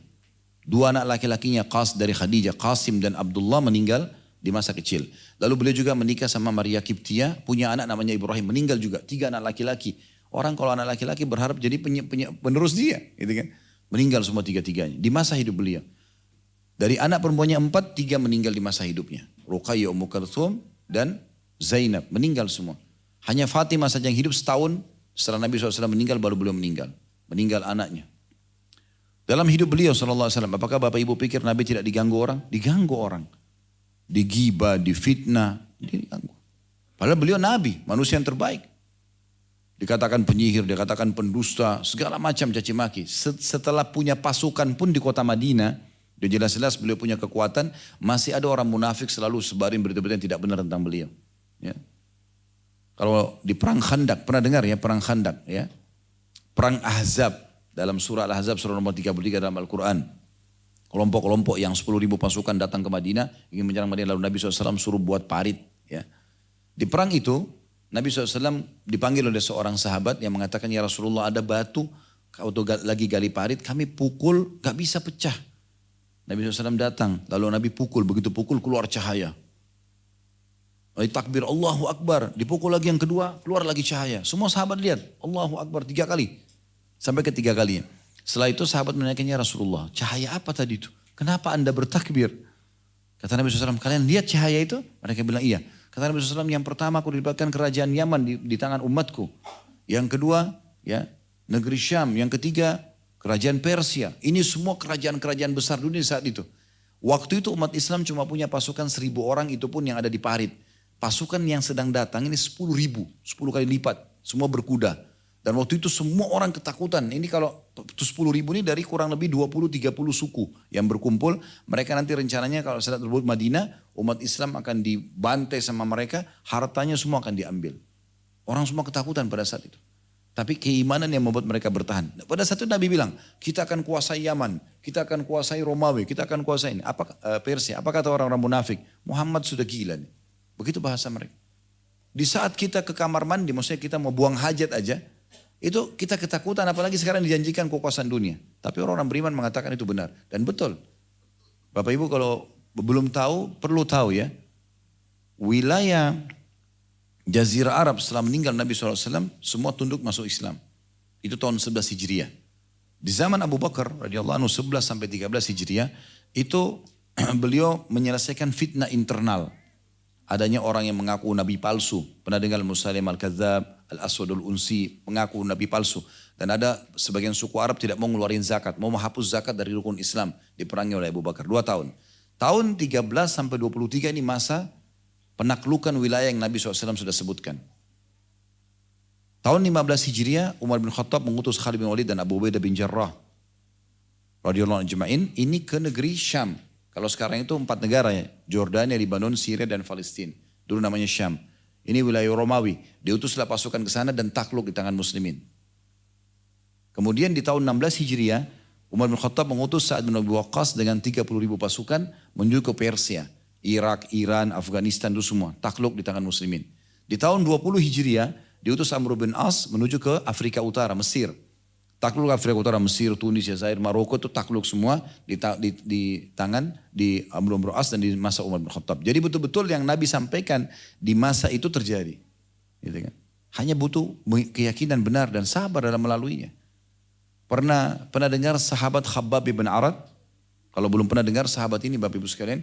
B: 2 anak laki-lakinya dari Khadijah, Qasim dan Abdullah meninggal di masa kecil. Lalu beliau juga menikah sama Maria Kiptia, punya anak namanya Ibrahim, meninggal juga. 3 anak laki-laki. Orang kalau anak laki-laki berharap jadi penerus dia. Gitu kan? Meninggal semua 3-3-nya. Di masa hidup beliau. Dari anak perempuannya 4, 3 meninggal di masa hidupnya. Ruqayyah, Ummu Kalthum, dan Zainab. Meninggal semua. Hanya Fatimah saja yang hidup setahun setelah Nabi SAW meninggal, baru beliau meninggal. Meninggal anaknya. Dalam hidup beliau SAW, apakah Bapak Ibu pikir Nabi tidak diganggu orang? Diganggu orang. Digibah, difitnah, diganggu. Padahal beliau Nabi, manusia yang terbaik. Dikatakan penyihir, dikatakan pendusta, segala macam caci maki. Setelah punya pasukan pun di kota Madinah, dia jelas-jelas beliau punya kekuatan, masih ada orang munafik selalu sebarin berita-berita yang tidak benar tentang beliau. Ya. Kalau di perang Khandak, pernah dengar ya perang Khandak ya? Perang Ahzab, dalam surah Al-Ahzab surah nomor 33 dalam Al-Quran. Kelompok-kelompok yang 10.000 pasukan datang ke Madinah, ingin menyerang Madinah, lalu Nabi SAW suruh buat parit. Ya. Di perang itu, Nabi SAW dipanggil oleh seorang sahabat yang mengatakan, ya Rasulullah ada batu, waktu lagi gali parit, kami pukul, gak bisa pecah. Nabi SAW datang, lalu Nabi pukul, begitu pukul keluar cahaya. Lalu takbir Allahu Akbar, dipukul lagi yang kedua, keluar lagi cahaya. Semua sahabat lihat, Allahu Akbar 3 kali. Sampai ke 3 kalinya. Setelah itu sahabat menanyakannya Rasulullah, cahaya apa tadi itu? Kenapa anda bertakbir? Kata Nabi SAW, kalian lihat cahaya itu? Mereka bilang iya. Kata Nabi SAW, yang pertama aku dilibatkan kerajaan Yaman di tangan umatku. Yang kedua, ya negeri Syam. Yang ketiga, kerajaan Persia. Ini semua kerajaan-kerajaan besar dunia saat itu. Waktu itu umat Islam cuma punya pasukan 1.000 orang, itu pun yang ada di parit. Pasukan yang sedang datang ini 10.000, 10 kali lipat. Semua berkuda. Dan waktu itu semua orang ketakutan. Ini kalau 10.000 ini dari kurang lebih 20-30 suku yang berkumpul. Mereka nanti rencananya kalau saat tersebut Madinah, umat Islam akan dibantai sama mereka, hartanya semua akan diambil. Orang semua ketakutan pada saat itu. Tapi keimanan yang membuat mereka bertahan. Pada saat itu Nabi bilang, kita akan kuasai Yaman, kita akan kuasai Romawi, kita akan kuasai ini. Persia? Apa kata orang-orang munafik? Muhammad sudah gila nih. Begitu bahasa mereka. Di saat kita ke kamar mandi, maksudnya kita mau buang hajat aja, itu kita ketakutan, apalagi sekarang dijanjikan kekuasaan dunia. Tapi orang-orang beriman mengatakan itu benar. Dan betul. Bapak Ibu kalau belum tahu, perlu tahu ya. Wilayah Jazirah Arab setelah meninggal Nabi SAW, semua tunduk masuk Islam. Itu tahun 11 Hijriah. Di zaman Abu Bakar radhiyallahu anhu 11 sampai 13 Hijriah, itu beliau menyelesaikan fitnah internal. Adanya orang yang mengaku nabi palsu. Pernah dengar Musailimah al-Kadzdzab, Al-Aswadul Unsi, mengaku nabi palsu. Dan ada sebagian suku Arab tidak mau ngeluarin zakat, mau menghapus zakat dari rukun Islam. Diperangi oleh Abu Bakar 2 tahun. Tahun 13 sampai 23 ini masa penaklukan wilayah yang Nabi SAW sudah sebutkan. Tahun 15 Hijriah, Umar bin Khattab mengutus Khalid bin Walid dan Abu Ubaidah bin Jarrah radhiyallahu anhum ajma'in ini ke negeri Syam. Kalau sekarang itu 4 negara ya, Jordania, Lebanon, Syria dan Palestina. Dulu namanya Syam. Ini wilayah Romawi. Diutuslah pasukan ke sana dan takluk di tangan muslimin. Kemudian di tahun 16 Hijriah, Umar bin Khattab mengutus Sa'ad bin Abi Waqqas dengan 30.000 pasukan menuju ke Persia. Irak, Iran, Afghanistan itu semua takluk di tangan muslimin. Di tahun 20 Hijriah, diutus Amr bin As menuju ke Afrika Utara, Mesir. Takluk Afrika Utara, Mesir, Tunisia, Zaire, Maroko itu takluk semua di tangan di Amr bin As dan di masa Umar bin Khattab. Jadi betul-betul yang Nabi sampaikan di masa itu terjadi. Gitu kan? Hanya butuh keyakinan benar dan sabar dalam melaluinya. Pernah dengar sahabat Khabbab bin Arad? Kalau belum pernah dengar sahabat ini Bapak Ibu sekalian,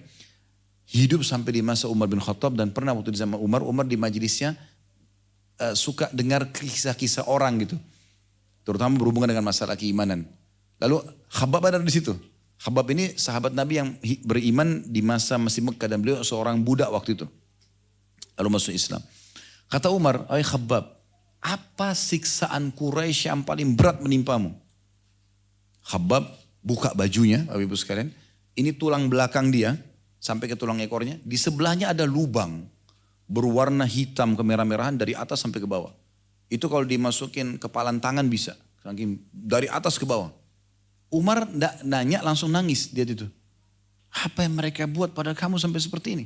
B: hidup sampai di masa Umar bin Khattab dan pernah waktu di zaman Umar di majelisnya suka dengar kisah-kisah orang gitu. Terutama berhubungan dengan masalah keimanan. Lalu Khabbab ada di situ. Khabbab ini sahabat Nabi yang beriman di masa masih Mekah dan beliau seorang budak waktu itu. Lalu masuk Islam. Kata Umar, "Hai Khabbab, apa siksaan Quraisy yang paling berat menimpamu?" Khabbab buka bajunya, Bapak Ibu sekalian. Ini tulang belakang dia sampai ke tulang ekornya. Di sebelahnya ada lubang berwarna hitam kemerah-merahan dari atas sampai ke bawah. Itu kalau dimasukin kepalan tangan bisa. Dari atas ke bawah. Umar nanya langsung nangis dia itu. Apa yang mereka buat pada kamu sampai seperti ini?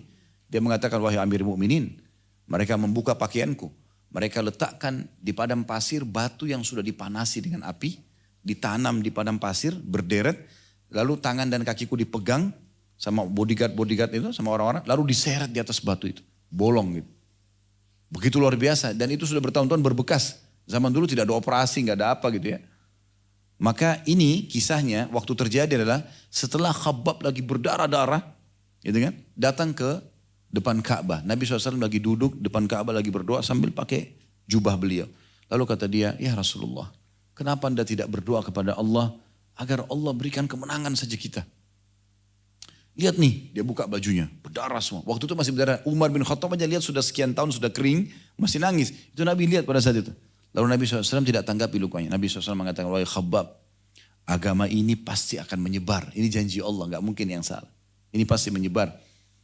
B: Dia mengatakan, wahai Amir Mukminin, mereka membuka pakaianku. Mereka letakkan di padang pasir batu yang sudah dipanasi dengan api. Ditanam di padang pasir berderet. Lalu tangan dan kakiku dipegang sama bodyguard itu, sama orang-orang. Lalu diseret di atas batu itu. Bolong gitu. Begitu luar biasa dan itu sudah bertahun-tahun berbekas. Zaman dulu tidak ada operasi, nggak ada apa gitu ya. Maka ini kisahnya waktu terjadi adalah setelah Khabbab lagi berdarah-darah, gitu kan, datang ke depan Ka'bah. Nabi SAW lagi duduk depan Ka'bah lagi berdoa sambil pakai jubah beliau. Lalu kata dia, ya Rasulullah, kenapa anda tidak berdoa kepada Allah agar Allah berikan kemenangan saja kita? Lihat nih, dia buka bajunya, berdarah semua. Waktu itu masih berdarah. Umar bin Khattab aja lihat sudah sekian tahun, sudah kering, masih nangis. Itu Nabi lihat pada saat itu. Lalu Nabi SAW tidak tanggapi lukanya. Nabi SAW mengatakan, wahai Khabbab, agama ini pasti akan menyebar. Ini janji Allah, gak mungkin yang salah. Ini pasti menyebar.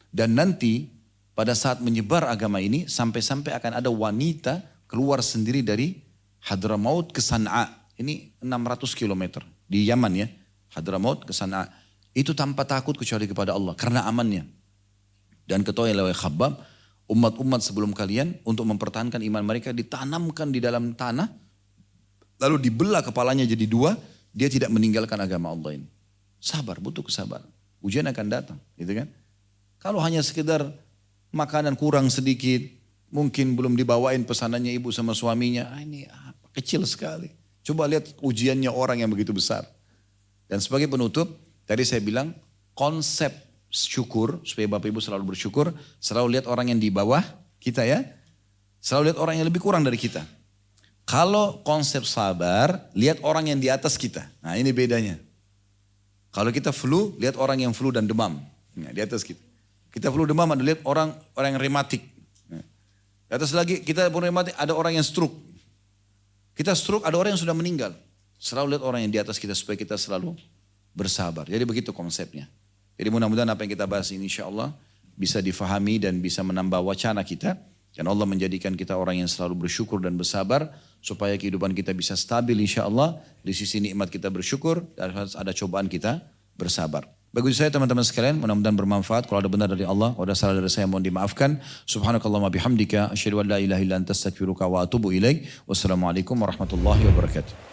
B: Dan nanti pada saat menyebar agama ini, sampai-sampai akan ada wanita keluar sendiri dari Hadramaut ke San'a. Ini 600 km di Yaman ya. Hadramaut ke San'a. Itu tanpa takut kecuali kepada Allah. Karena amannya. Dan ketahuilah wahai Khabbab, umat-umat sebelum kalian untuk mempertahankan iman mereka ditanamkan di dalam tanah. Lalu dibelah kepalanya jadi 2. Dia tidak meninggalkan agama Allah ini. Sabar, butuh kesabaran. Ujian akan datang. Gitu kan? Kalau hanya sekedar makanan kurang sedikit. Mungkin belum dibawain pesanannya ibu sama suaminya. Ini kecil sekali. Coba lihat ujiannya orang yang begitu besar. Dan sebagai penutup. Tadi saya bilang konsep syukur supaya Bapak Ibu selalu bersyukur, selalu lihat orang yang di bawah Kita ya, selalu lihat orang yang lebih kurang dari kita. Kalau konsep sabar, lihat orang yang di atas kita. Nah ini bedanya. Kalau kita flu, lihat orang yang flu dan demam. Nah, di atas kita. Kita flu demam, ada lihat orang yang rematik. Nah, di atas lagi kita pun rematik, ada orang yang stroke. Kita stroke, ada orang yang sudah meninggal. Selalu lihat orang yang di atas kita supaya kita selalu bersabar. Jadi begitu konsepnya. Jadi mudah-mudahan apa yang kita bahas ini insya Allah bisa difahami dan bisa menambah wacana kita. Dan Allah menjadikan kita orang yang selalu bersyukur dan bersabar. Supaya kehidupan kita bisa stabil insya Allah. Di sisi nikmat kita bersyukur. Dan ada cobaan kita bersabar. Bagi saya teman-teman sekalian, mudah-mudahan bermanfaat. Kalau ada benar dari Allah, kalau ada salah dari saya mohon dimaafkan. Subhanakallahumma bihamdika. Asyhadu an la ilaha illa anta astaghfiruka wa atubu ilaik. Wassalamualaikum warahmatullahi wabarakatuh.